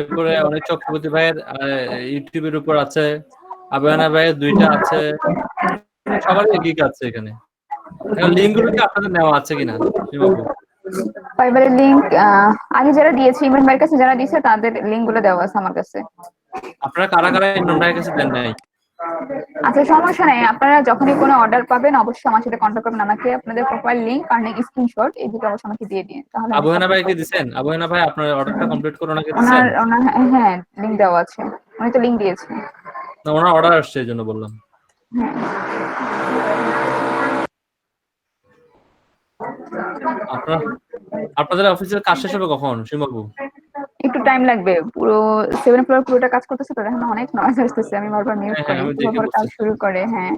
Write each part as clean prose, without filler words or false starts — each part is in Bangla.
এরপরে অনেক চক্রবর্তী ভাইয়ের ইউটিউবের উপর আছে, আবহানা ভাইয়ের 2টা আছে, সবারই গিগ আছে এখানে। এখন লিঙ্ক গুলো কি আপনাদের নেওয়া আছে কিনা সীমাপু? ফাইবারের লিংক আগে যারা দিয়েছে, ইমরান ভাইয়ের কাছে যারা দিয়েছে তাদের লিংক গুলো দেওয়া আছে আমার কাছে। আপনারা কারা কারা ইমরান ভাইয়ের কাছে দেন নাই? আচ্ছা, সমস্যা নেই, আপনারা যখনই কোনো অর্ডার পাবেন অবশ্যই আমার সাথে কন্ট্যাক্ট করবেন। আমাকে আপনাদের প্রোফাইল লিংক আর স্ক্রিনশট এই দুটো অবশ্যই আমাকে দিয়ে দিন, তাহলে আমি আবহানা ভাইকে দিছেন? আবহানা ভাই আপনার অর্ডারটা কমপ্লিট করে ওনাকে দিছেন? ওনার ওনার হ্যাঁ লিংক দেওয়া আছে, উনি তো লিংক দিয়েছেন। না, ওনার অর্ডার আসছে এই জন্য বললাম। আপনাদের অফিসের কাজ শেষ হবে কখন সীমাপু? একটু টাইম লাগবে, পুরো 7 ফ্লোর পুরোটা কাজ করতেছে তো এখন অনেক নয়েজ আসতেছে, আমি বারবার মিউট হ্যাঁ, করি, আমি দেখে তারপর কাজ বুঝতেছি। শুরু করে। হ্যাঁ,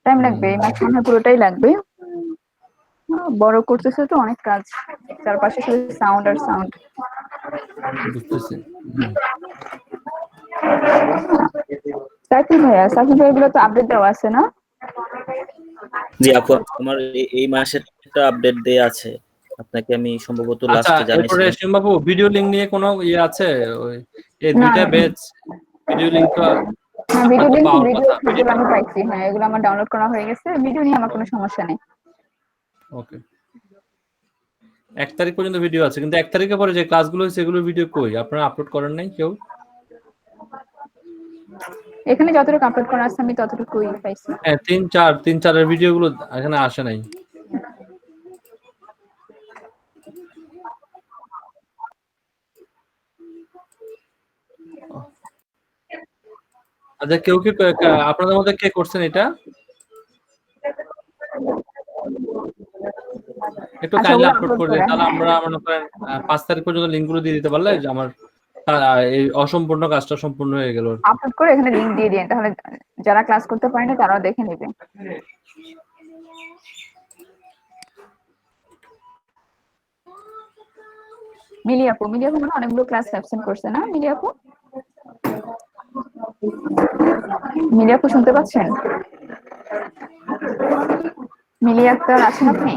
টাইম লাগবে, ম্যাক্সিমাম পুরোটাই লাগবে। বড় করতেছে তো অনেক কাজ, চারপাশে শুধু সাউন্ড আর সাউন্ড। বুঝতেছি। সাকিব ভাইয়া, সাকিব ভাই গুলো তো আপডেট দেওয়া আছে না? জি আপু, আমার এই মাসের একটা আপডেট দেয়া আছে, আপনাকে আমি সম্ভবত আচ্ছা, লাস্টে এরপরে জানিয়েছিলাম। সীমাপু ভিডিও লিঙ্ক নিয়ে কোনো ইয়ে আছে? ওই এই না, 2টা ব্যাচ ভিডিও লিঙ্ক তো হ্যাঁ আপনার ভিডিও তো লিংক, পাওয়ার ভিডিও কথা। ভিডিও যেগুলো আমি পাইছি, হ্যাঁ এগুলো আমার ডাউনলোড করা হয়ে গেছে, ভিডিও নিয়ে আমার কোনো সমস্যা নেই। ওকে। 1 তারিখ পর্যন্ত ভিডিও আছে, কিন্তু 1 তারিখের পরে যে ক্লাসগুলো হয়েছে সেগুলোর ভিডিও কই? আপনারা আপলোড করেন নাই কেউ? এখানে যতটুকু আপলোড করা আছে আমি ততটুকুই পাইছি। হ্যাঁ, 3-4 এর ভিডিওগুলো এখানে আসে নাই। আচ্ছা, কেউ কি আপনাদের মধ্যে কে করছেন এটা? একটু আচ্ছা, কাইন্ডলি ওগুলো আপলোড আপলোড করে দিন, করা, তাহলে হ্যাঁ আমরা মনে করেন 5 তারিখ পর্যন্ত লিঙ্কগুলো দিয়ে দিতে পারলে যে আমার এই অসম্পূর্ণ কাজটা সম্পূর্ণ হয়ে গেল আর কি। আপলোড করে এখানে লিংক দিয়ে দিন, তাহলে যারা ক্লাস করতে পারে না তারাও দেখে নেবে। মিলি আপু, মিলি আপু মানে অনেকগুলো ক্লাস অ্যাবসেন্ট করছে না মিলি আপু? মিলি আপু শুনতে পাচ্ছেন? মিলি আক্তার আছেন আপনি?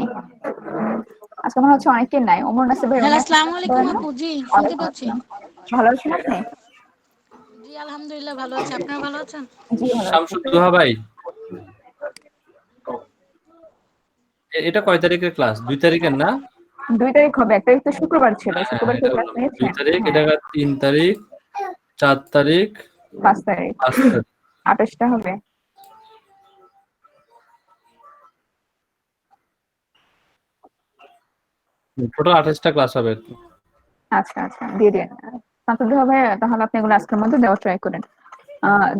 আজকে মনে হচ্ছে অনেকের নাই। ওমর নাসির ভাই উনি হ্যালো, আছেন আসসালামু আলাইকুম না? আপু। জি, শুনতে ওয়ালাইকুম পাচ্ছি। আসসালাম। ভালো আছেন আপনি? জি, আলহামদুলিল্লাহ ভালো আছি। আপনারা ভালো আছেন? জি ভালো আছি। শামসুদ্দোহা ভাই, এটা কয় তারিখের ক্লাস? 2 তারিখের না? 2 তারিখ হবে, 1 তারিখ তো শুক্রবার ছিল, হ্যাঁ, হ্যাঁ, শুক্রবার কি এটা ক্লাস বললাম 2 নিয়েছেন? তারিখ, হ্যাঁ, এটা 3 তারিখ, 4 তারিখ, 5 তারিখ, 5 তারিখ। 28টা হবে। টোটাল 28টা ক্লাস হবে। আচ্ছা আচ্ছা, দিয়ে দিন। শামসুদ্দোহা হবে, তাহলে আপনি এগুলো আজকের মধ্যে দেওয়ার ট্রাই করেন।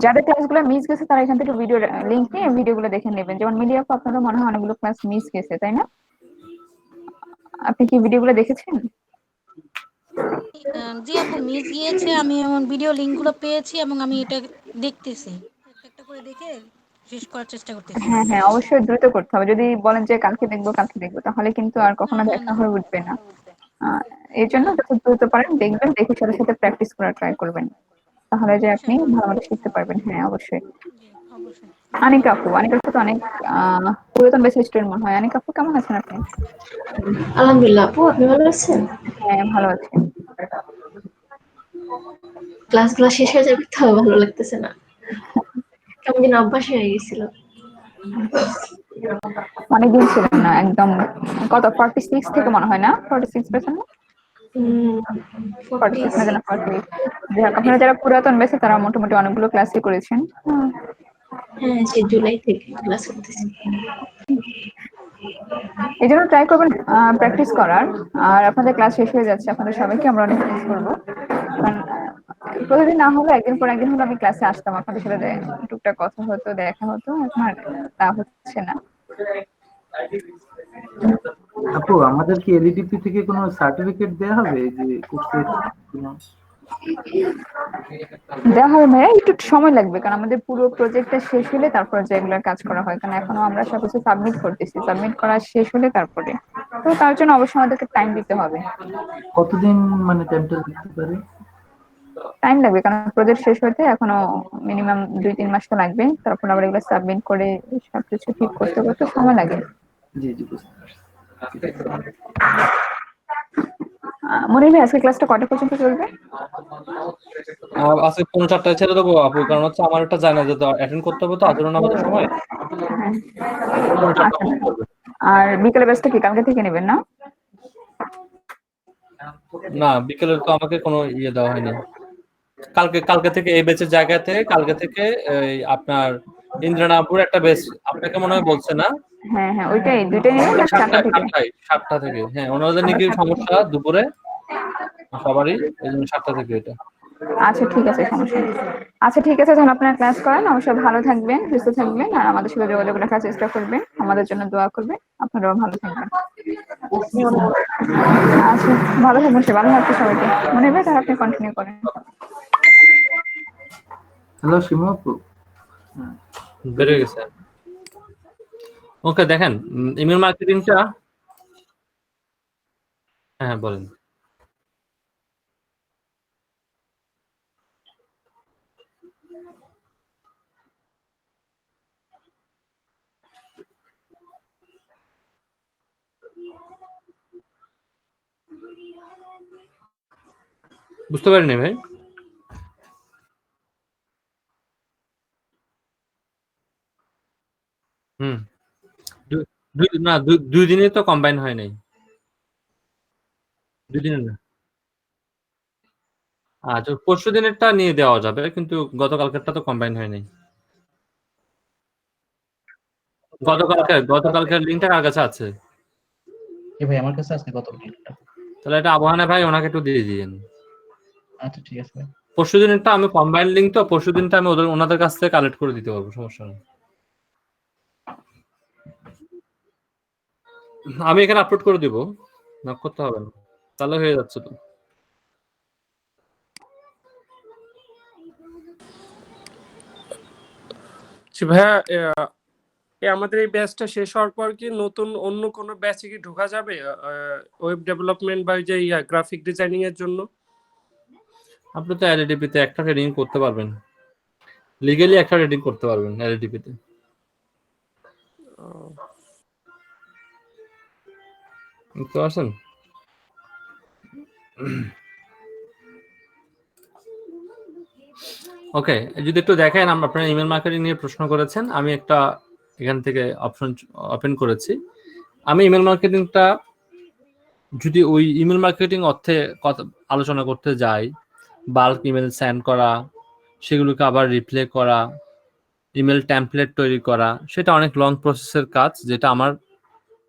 যাদের ক্লাসগুলো মিস গেছে তারা এখান থেকে ভিডিও লিংক নিয়ে ভিডিওগুলো দেখে নেবেন। যেমন মিডিয়া আপু, আপনারও মনে হয় অনেকগুলো ক্লাস মিস গেছে তাই না? আপনি কি ভিডিওগুলো দেখেছেন? জি আপু, মিস গিয়েছে। আমি এমন ভিডিও লিঙ্কগুলো পেয়েছি এবং আমি এটা দেখতেছি। একটা একটা করে দেখে শেষ করার চেষ্টা করতেছি। হ্যাঁ হ্যাঁ, অবশ্যই দ্রুত করতে হবে। যদি বলেন যে কালকে দেখবো কালকে দেখবো, তাহলে কিন্তু আর না, কখনো না, দেখা না। হয়ে উঠবে না। এর জন্য যত দ্রুত পারেন দেখবেন, দেখে সাথে সাথে প্র্যাকটিস করার ট্রাই করবেন, তাহলে যে আপনি ইনশাআল্লাহ। ভালো মতো শিখতে পারবেন। হ্যাঁ অবশ্যই। জি, অবশ্যই। আনিকা আপু, আনিকা আপু তো অনেক পুরাতন বেসের স্টুডেন্ট মনে হয়। আনিকা আপু কেমন আছেন আপনি? আলহামদুলিল্লাহ আপু, আপনি ভালো আছেন? হ্যাঁ ভালো আছি। ক্লাসগুলো শেষ হয়ে যাবে তো ভালো লাগতেছে না, কেমন যেন অভ্যাস হয়ে গেছিল। অনেকদিন ছিলেন না একদম। কত 46 থেকে মনে হয় না, 46% না? 46 না 46। যেন 48। আপনারা যারা পুরাতন বেসে তারা মোটামুটি অনেকগুলো ক্লাসই করেছেন। হ্যাঁ, সে জুলাই থেকে ক্লাস করতেছি। এই জন্য ট্রাই করবেন প্র্যাকটিস করার। আর আপনাদের ক্লাস শেষ হয়ে যাচ্ছে, আপনাদের সবাইকে আমরা অনেক মিস করবো। কারণ প্রতিদিন না হলে একদিন পর একদিন হলে আমি ক্লাসে আসতাম, আপনাদের সাথে টুকটাক কথা হতো, দেখা হতো। এখন আর তা হচ্ছে না। আপু, আমাদের কি এলইডিপি থেকে কোনো সার্টিফিকেট দেয়া হবে এই যে কোর্সের? দেওয়া হবে ভাইয়া, একটু সময় লাগবে, কারণ আমাদের পুরো প্রজেক্টটা শেষ হলে তারপর যেগুলো কাজ করা হয়, কারণ এখনো আমরা সবকিছু সাবমিট করতেছি, সাবমিট করা শেষ হলে তারপরে। তো তার জন্য অবশ্যই আমাদেরকে টাইম দিতে হবে। কতদিন মানে টাইমটা দিতে পারে? টাইম লাগবে, কারণ প্রজেক্ট শেষ হতে এখনো মিনিমাম 2-3 মাস তো লাগবে। তারপর আবার এগুলো সাবমিট করে সবকিছু ঠিক করতে করতে সময় লাগে। জি জি, বুঝতে পারছি। ঠিক আছে। মনে হয় আজকে ক্লাসটা কটা পর্যন্ত চলবে? আজকে 4:30 ছেড়ে দেবো আপু, কারণ হচ্ছে আমার একটা জানা যেতে অ্যাটেন্ড করতে হবে তো আচরণ আমাদের সময় হ্যাঁ। 4:30 আচ্ছা, পর্যন্ত চলবে। আর বিকেলের ব্যাচটা কি কালকে থেকে নেবেন না? না, বিকেলের তো আমাকে কোনো ইয়ে দেওয়া হয়নি। কালকে থেকে এই ব্যাচের জায়গা থেকে কালকে থেকে আপনার ইন্দ্রনাপুর একটা ব্যাচ আপনাকে মনে হয় বলছে না? হ্যাঁ হ্যাঁ, ওইটাই দুইটাই নেবেন না 4টা থেকে? 7টা থেকে। হ্যাঁ, ওনাদের নাকি সমস্যা দুপুরে সবারই, এই জন্য 7টা থেকে এটা। আচ্ছা ঠিক আছে, সমস্যা নেই। আচ্ছা ঠিক আছে, যখন আপনারা ক্লাস করেন অবশ্যই ভালো থাকবেন, সুস্থ থাকবেন, আর আমাদের সাথে যোগাযোগ রাখার চেষ্টা করবেন, আমাদের জন্য দোয়া করবেন, আপনারাও ভালো থাকবেন। আচ্ছা, ভালো থাকবেন, সে ভালো থাকবে সবাইকে। মনে হবে তাহলে আপনি কন্টিনিউ করেন। হ্যালো শিমু আপু। বেড়ে গেছে। ওকে, দেখেন ইমেল মার্কেটিংটা। হ্যাঁ বলেন। বুঝতে পারিনি ভাই। হুম, দুই দিনে তো কম্বাইন হয় নাই। 2 দিনের না। আচ্ছা, পরশু দিনেরটা নিয়ে দেওয়া যাবে, কিন্তু গতকালকেরটা তো কম্বাইন হয় নাই। গতকালকের লিঙ্কটা কার কাছে আছে? ভাই আমার কাছে আছে গত লিঙ্কটা। তাহলে এটা আবহানা ভাই ওনাকে একটু দিয়ে দিয়েন। আচ্ছা ঠিক আছে ভাই। পরশু দিনেরটা আমি কম্বাইন লিঙ্ক তো, পরশু দিনটা আমি ওনাদের কাছ থেকে কালেক্ট করে দিতে পারবো, সমস্যা নেই। আমি এখানে আপলোড করে দিব, নক করতে হবে না, তাহলে হয়ে যাচ্ছে তো। ভাইয়া আমাদের এই ব্যাচটা শেষ হওয়ার পর কি নতুন অন্য কোনো ব্যাচে কি ঢোকা যাবে ওয়েব ডেভেলপমেন্ট বা যে গ্রাফিক ডিজাইনিং এর জন্য? আপনি তো এলএডিপি তে একটা ট্রেডিং করতে পারবেন, লিগ্যালি একটা ট্রেডিং করতে পারবেন এলএডিপি তে। বুঝতে পারছেন? ওকে, যদি একটু দেখেন, আপনারা ইমেল মার্কেটিং নিয়ে প্রশ্ন করেছেন, আমি একটা এখান থেকে অপশন ওপেন করেছি। আমি ইমেল মার্কেটিংটা যদি ওই ইমেল মার্কেটিং অর্থে আলোচনা করতে যাই, বাল্ক ইমেল সেন্ড করা, সেগুলোকে আবার রিপ্লে করা, ইমেল টেমপ্লেট তৈরি করা, সেটা অনেক লং প্রসেসের কাজ, যেটা আমার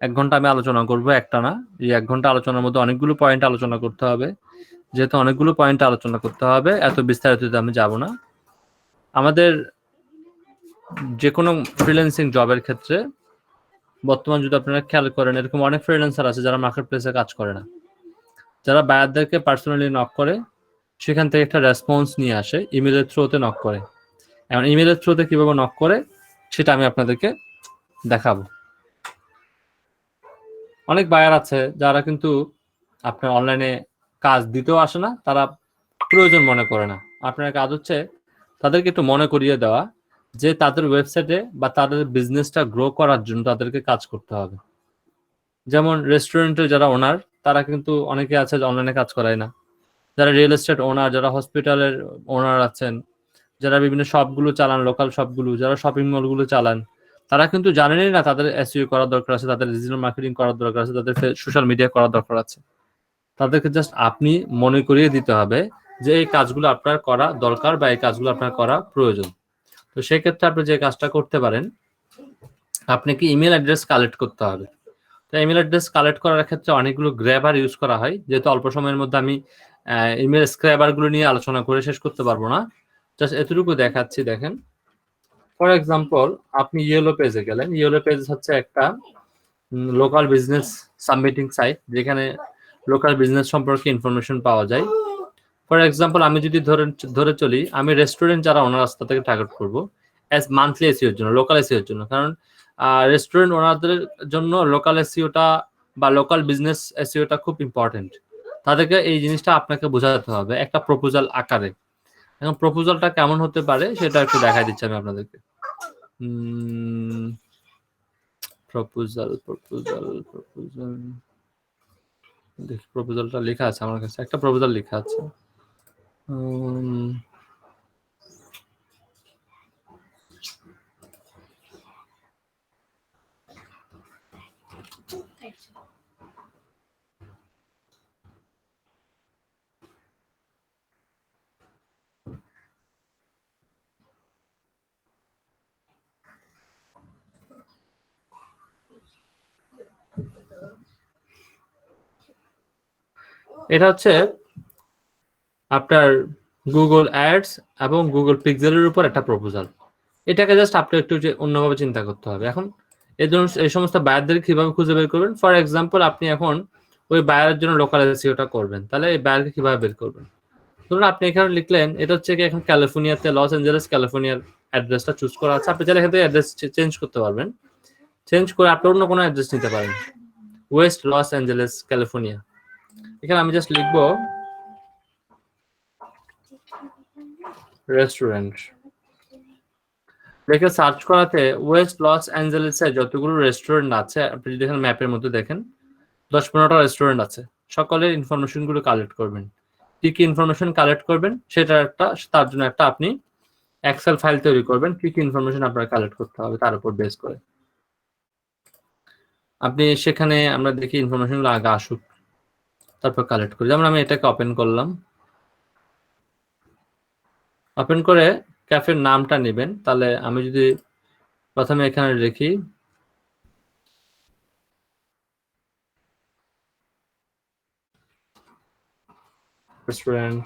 1 ঘন্টা আমি আলোচনা করব একটা না। এই 1 ঘন্টা আলোচনার মধ্যে অনেকগুলো পয়েন্ট আলোচনা করতে হবে। যেহেতু অনেকগুলো পয়েন্ট আলোচনা করতে হবে, এত বিস্তারিত আমি যাব না। আমাদের যে কোনো ফ্রিল্যান্সিং জবের ক্ষেত্রে বর্তমান যদি আপনারা খেয়াল করেন, এরকম অনেক ফ্রিল্যান্সার আছে যারা মার্কেট প্লেসে কাজ করে না, যারা বায়ারদেরকে পার্সোনালি নক করে, সেখান থেকে একটা রেসপন্স নিয়ে আসে, ইমেলের থ্রুতে নক করে। এখন ইমেলের থ্রুতে কিভাবে নক করে সেটা আমি আপনাদেরকে দেখাবো। অনেক বায়ার আছে যারা কিন্তু আপনার অনলাইনে কাজ দিতেও আসে না, তারা প্রয়োজন মনে করে না। আপনার কাজ হচ্ছে তাদেরকে একটু মনে করিয়ে দেওয়া যে তাদের ওয়েবসাইটে বা তাদের বিজনেসটা গ্রো করার জন্য তাদেরকে কাজ করতে হবে। যেমন রেস্টুরেন্টের যারা ওনার, তারা কিন্তু অনেকে আছে অনলাইনে কাজ করায় না। যারা রিয়েল এস্টেট ওনার, যারা হসপিটালের ওনার আছেন, যারা বিভিন্ন শপগুলো চালান, লোকাল শপগুলো, যারা শপিং মলগুলো চালান, তারা কিন্তু জানেনই না তাদের এসইও করার দরকার আছে, তাদের ডিজিটাল মার্কেটিং করার দরকার আছে, তাদের সোশ্যাল মিডিয়া করার দরকার আছে। তাদেরকে জাস্ট আপনি মনে করিয়ে দিতে হবে যে এই কাজগুলো আপনার করা দরকার বা এই কাজগুলো আপনার করা প্রয়োজন। তো সেক্ষেত্রে আপনি যে কাজটা করতে পারেন, আপনাকে ইমেল অ্যাড্রেস কালেক্ট করতে হবে। তো ইমেল অ্যাড্রেস কালেক্ট করার ক্ষেত্রে অনেকগুলো গ্র্যাবার ইউজ করা হয়, যেহেতু অল্প সময়ের মধ্যে আমি ইমেল স্ক্র্যাবারগুলো নিয়ে আলোচনা করে শেষ করতে পারবো না। জাস্ট এতটুকু দেখাচ্ছি, দেখেন। ফর এক্সাম্পল, আপনি ইয়েলো পেজে গেলেন। ইয়েলো পেজ হচ্ছে একটা লোকাল বিজনেস সাবমিটিং সাইট, যেখানে লোকাল বিজনেস সম্পর্কে ইনফরমেশন পাওয়া যায়। ফর এক্সাম্পল, আমি যদি ধরে চলি, আমি রেস্টুরেন্ট যারা ওনার রাস্তা থেকে টার্গেট করবো অ্যাজ মান্থলি এসিওর জন্য, লোকাল এসিওর জন্য। কারণ রেস্টুরেন্ট ওনারদের জন্য লোকাল এসিওটা বা লোকাল বিজনেস এসিওটা খুব ইম্পর্টেন্ট। তাদেরকে এই জিনিসটা আপনাকে বোঝাতে হবে একটা প্রপোজাল আকারে। এখন প্রপোজালটা কেমন হতে পারে সেটা একটু দেখাই দিচ্ছি আমি আপনাদেরকে। প্রপোজাল দেখি প্রপোজালটা লেখা আছে আমার কাছে, একটা প্রপোজাল লেখা আছে। এটা হচ্ছে আপনার গুগল অ্যাডস এবং গুগল পিক্সেলের উপর একটা প্রপোজাল। এটাকে জাস্ট আপনি একটু যে অন্যভাবে চিন্তা করতে হবে। এখন এই জন্য এই সমস্ত বায়ারদের কিভাবে খুঁজে বের করবেন? ফর এক্সাম্পল, আপনি এখন ওই বায়ারের জন্য লোকাল এসইওটা করবেন, তাহলে এই বায়ারকে কিভাবে বের করবেন? ধরুন আপনি এখানে লিখলেন এটা হচ্ছে কি এখন ক্যালিফোর্নিয়াতে, লস অ্যাঞ্জেলেস ক্যালিফোর্নিয়ার অ্যাড্রেসটা চুজ করা আছে। আপনি চাইলে এখান থেকে অ্যাড্রেস চেঞ্জ করতে পারবেন, চেঞ্জ করে আপনি অন্য কোনো অ্যাড্রেস নিতে পারেন, ওয়েস্ট লস অ্যাঞ্জেলেস ক্যালিফোর্নিয়া। এখানে আমি জাস্ট লিখবো রেস্টুরেন্ট, দেখে সার্চ করাতে ওয়েস্ট লস অ্যাঞ্জেলেসে যতগুলো রেস্টুরেন্ট আছে, আপনি যদি এখানে ম্যাপের মধ্যে দেখেন 10-15টা রেস্টুরেন্ট আছে। সকলের ইনফরমেশন গুলো কালেক্ট করবেন। কি কি ইনফরমেশন কালেক্ট করবেন সেটা একটা, তার জন্য একটা আপনি এক্সেল ফাইল তৈরি করবেন, কি কি ইনফরমেশন আপনার কালেক্ট করতে হবে তার উপর বেস করে। আপনি সেখানে আমরা দেখি ইনফরমেশন গুলো আগে আসুক, তারপর কালেক্ট করি। যেমন আমি এটাকে ওপেন করলাম, ওপেন করে ক্যাফের নামটা নেবেন। তাহলে আমি যদি প্রথমে এখানে লিখি রেস্টুরেন্ট,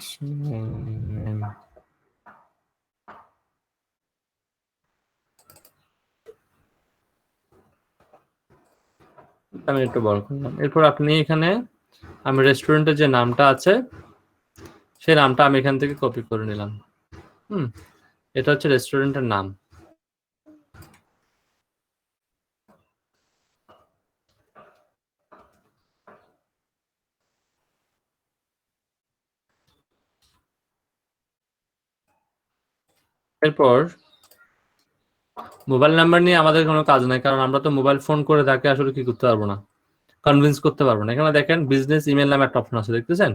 আমি একটু বড় করলাম। এরপর আপনি এখানে আমি রেস্টুরেন্টের যে নামটা আছে সেই নামটা আমি এখান থেকে কপি করে নিলাম। এটা হচ্ছে রেস্টুরেন্টের নাম। এরপর মোবাইল নাম্বার নিয়ে আমাদের কোনো কাজ নাই, কারণ আমরা তো মোবাইল ফোন করে তাকে আসলে কি করতে পারবো না, কনভিন্স করতে পারবো না। এখানে দেখেন বিজনেস ইমেল নামে একটা অপশন আছে, দেখতেছেন?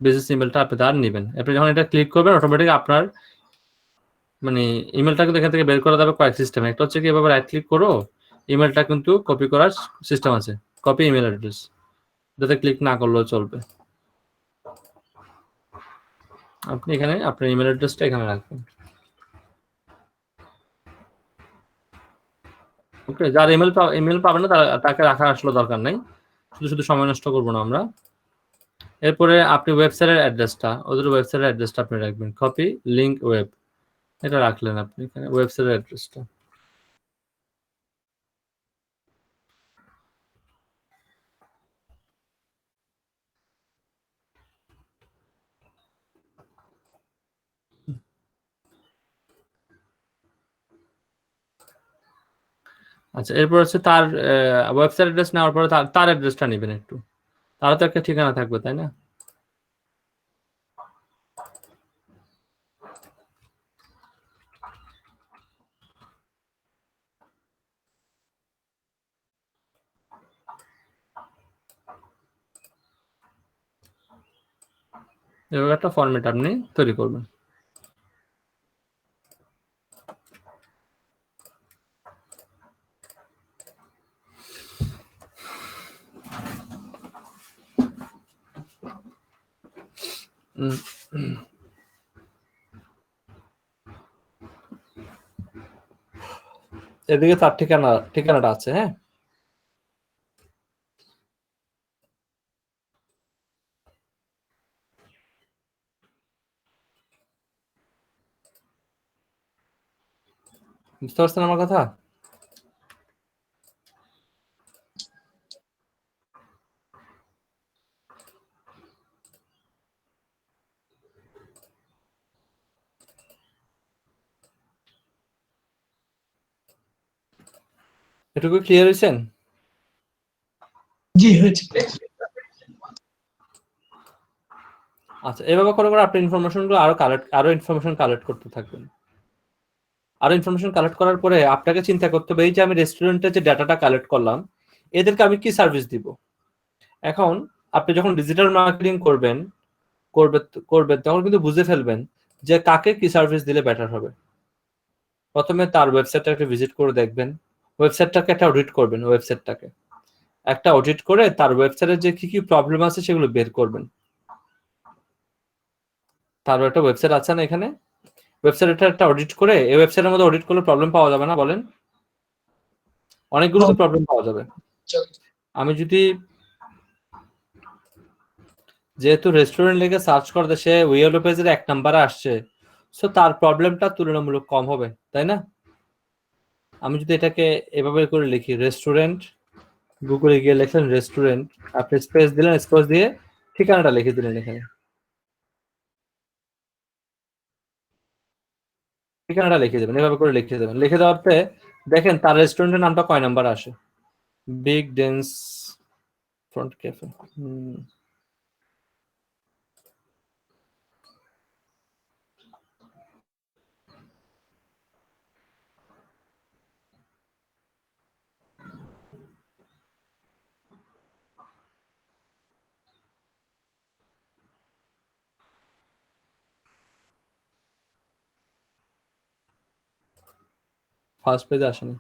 বিজনেস ইমেলটা আপনি তার নেবেন। আপনি যখন এটা ক্লিক করবেন অটোমেটিক আপনার মানে ইমেলটা কিন্তু এখান থেকে বের করা যাবে কয়েক সিস্টেমে। একটা হচ্ছে কি এভাবে রাইট ক্লিক করো, ইমেলটা কিন্তু কপি করার সিস্টেম আছে, কপি ইমেল অ্যাড্রেস, যাতে ক্লিক না করলেও চলবে। আপনি এখানে আপনার ইমেল অ্যাড্রেসটা এখানে রাখবেন। ওকে, যার ইমেল পাবেন না তাকে রাখার আসলে দরকার নাই, শুধু শুধু সময় নষ্ট করবো না আমরা। এরপরে আপনি ওয়েবসাইটের অ্যাড্রেসটা, ওদের ওয়েবসাইটের অ্যাড্রেসটা আপনি রাখবেন, কপি লিংক ওয়েব, এটা রাখলেন আপনি এখানে ওয়েবসাইটের অ্যাড্রেসটা। আচ্ছা, এরপর হচ্ছে তার ওয়েবসাইট অ্যাড্রেস নেওয়ার পরে তার অ্যাড্রেসটা নেবেন একটু, তারও তো একটা ঠিকানা থাকবে তাই না? এভাবে একটা ফরম্যাট আপনি তৈরি করবেন। এদিকে তার ঠিকানাটা আছে, হ্যাঁ। বুঝতে পারছেন আমার কথা? এটুকু ক্লিয়ার হয়েছেন? জি হয়েছে। আচ্ছা, এভাবে করে করে আপনি ইনফরমেশনগুলো আরো ইনফরমেশন কালেক্ট করতে থাকবেন। আরো ইনফরমেশন কালেক্ট করার পরে আপনাকে চিন্তা করতে হবে, এই যে আমি রেস্টুরেন্টের যে ডাটাটা কালেক্ট করলাম, এদেরকে আমি কি সার্ভিস দিব। এখন আপনি যখন ডিজিটাল মার্কেটিং করবেন করবেন তখন কিন্তু বুঝে ফেলবেন যে কাকে কি সার্ভিস দিলে বেটার হবে। প্রথমে তার ওয়েবসাইটটাকে ভিজিট করে দেখবেন, ওয়েবসাইটটাকে একটা অডিট করবেন, ওয়েবসাইটটাকে একটা অডিট করে তার ওয়েবসাইটে যে কি কি প্রবলেম আছে সেগুলো বের করবেন। তার একটা ওয়েবসাইট আছে না এখানে, ওয়েবসাইটটা একটা অডিট করে, এই ওয়েবসাইটের মধ্যে অডিট করলে প্রবলেম পাওয়া যাবে না বলেন? অনেকগুলো তো প্রবলেম পাওয়া যাবে। আমি যদি যেহেতু রেস্টুরেন্ট লিখে সার্চ করতে সে ইয়েলো পেজের 1 নম্বরে আসছে, সো তার প্রবলেমটা তুলনামূলক কম হবে, তাই না? আমি যদি এটাকে এভাবে করে লিখি রেস্টুরেন্ট, গুগলে গিয়ে লিখলেন রেস্টুরেন্ট, আপনি স্পেস দিলেন, স্পেস দিয়ে ঠিকানাটা লিখে দিলেন, এখানে ঠিকানাটা লিখে দেবেন, এভাবে করে লিখে দেবেন। লিখে দেওয়াতে দেখেন তার রেস্টুরেন্টের নামটা কয় নাম্বার আসে, big dens front cafe. First পেজে আসেনি।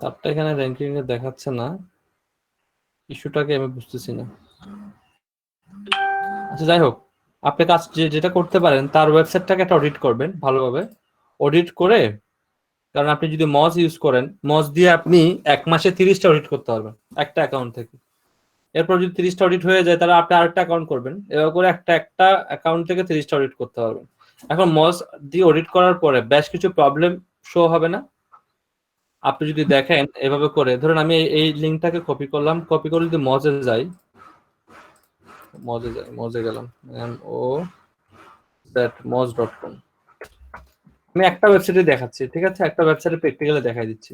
তারটা এখানে র্যাঙ্কিং এ দেখাচ্ছে না, ইস্যুটাকে আমি বুঝতেছি না। আচ্ছা যাই হোক, আপনি কাজ যেটা করতে পারেন তার ওয়েবসাইটটাকে একটা অডিট করবেন ভালোভাবে, অডিট করে, কারণ আপনি যদি মজ ইউজ করেন, মজ দিয়ে আপনি 1 মাসে 30টা অডিট করতে পারবেন একটা অ্যাকাউন্ট থেকে। এরপর যদি 30টা অডিট হয়ে যায় তাহলে আপনি আরেকটা অ্যাকাউন্ট করবেন, এভাবে করে একটা অ্যাকাউন্ট থেকে 30টা অডিট করতে পারবেন। এখন মজ দিয়ে অডিট করার পরে বেশ কিছু প্রবলেম শো হবে না? আপনি যদি দেখেন এভাবে করে, ধরুন আমি এই লিঙ্কটাকে কপি করলাম, কপি করে যদি মজে যাই, মজে গেলাম, moj.com, আমি একটা ওয়েবসাইটে দেখাচ্ছি, ঠিক আছে? একটা ওয়েবসাইটে প্র্যাকটিক্যালি দেখাই দিচ্ছি।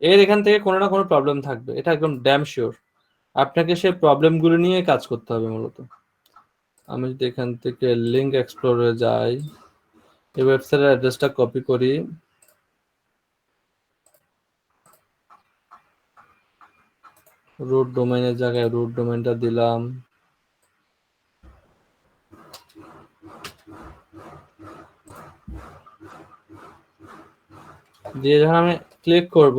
এর এখান থেকে কোনো না কোনো প্রবলেম থাকবে, এটা একদম ড্যাম শিওর। আপনাকে সেই প্রবলেমগুলো নিয়ে কাজ করতে হবে মূলত। আমি যদি এখান থেকে লিঙ্ক এক্সপ্লোরে যাই, এই ওয়েবসাইটের অ্যাড্রেসটা কপি করি, রুট ডোমেইনের জায়গায় রুট ডোমেইনটা দিলাম, দিয়ে যখন আমি ক্লিক করব,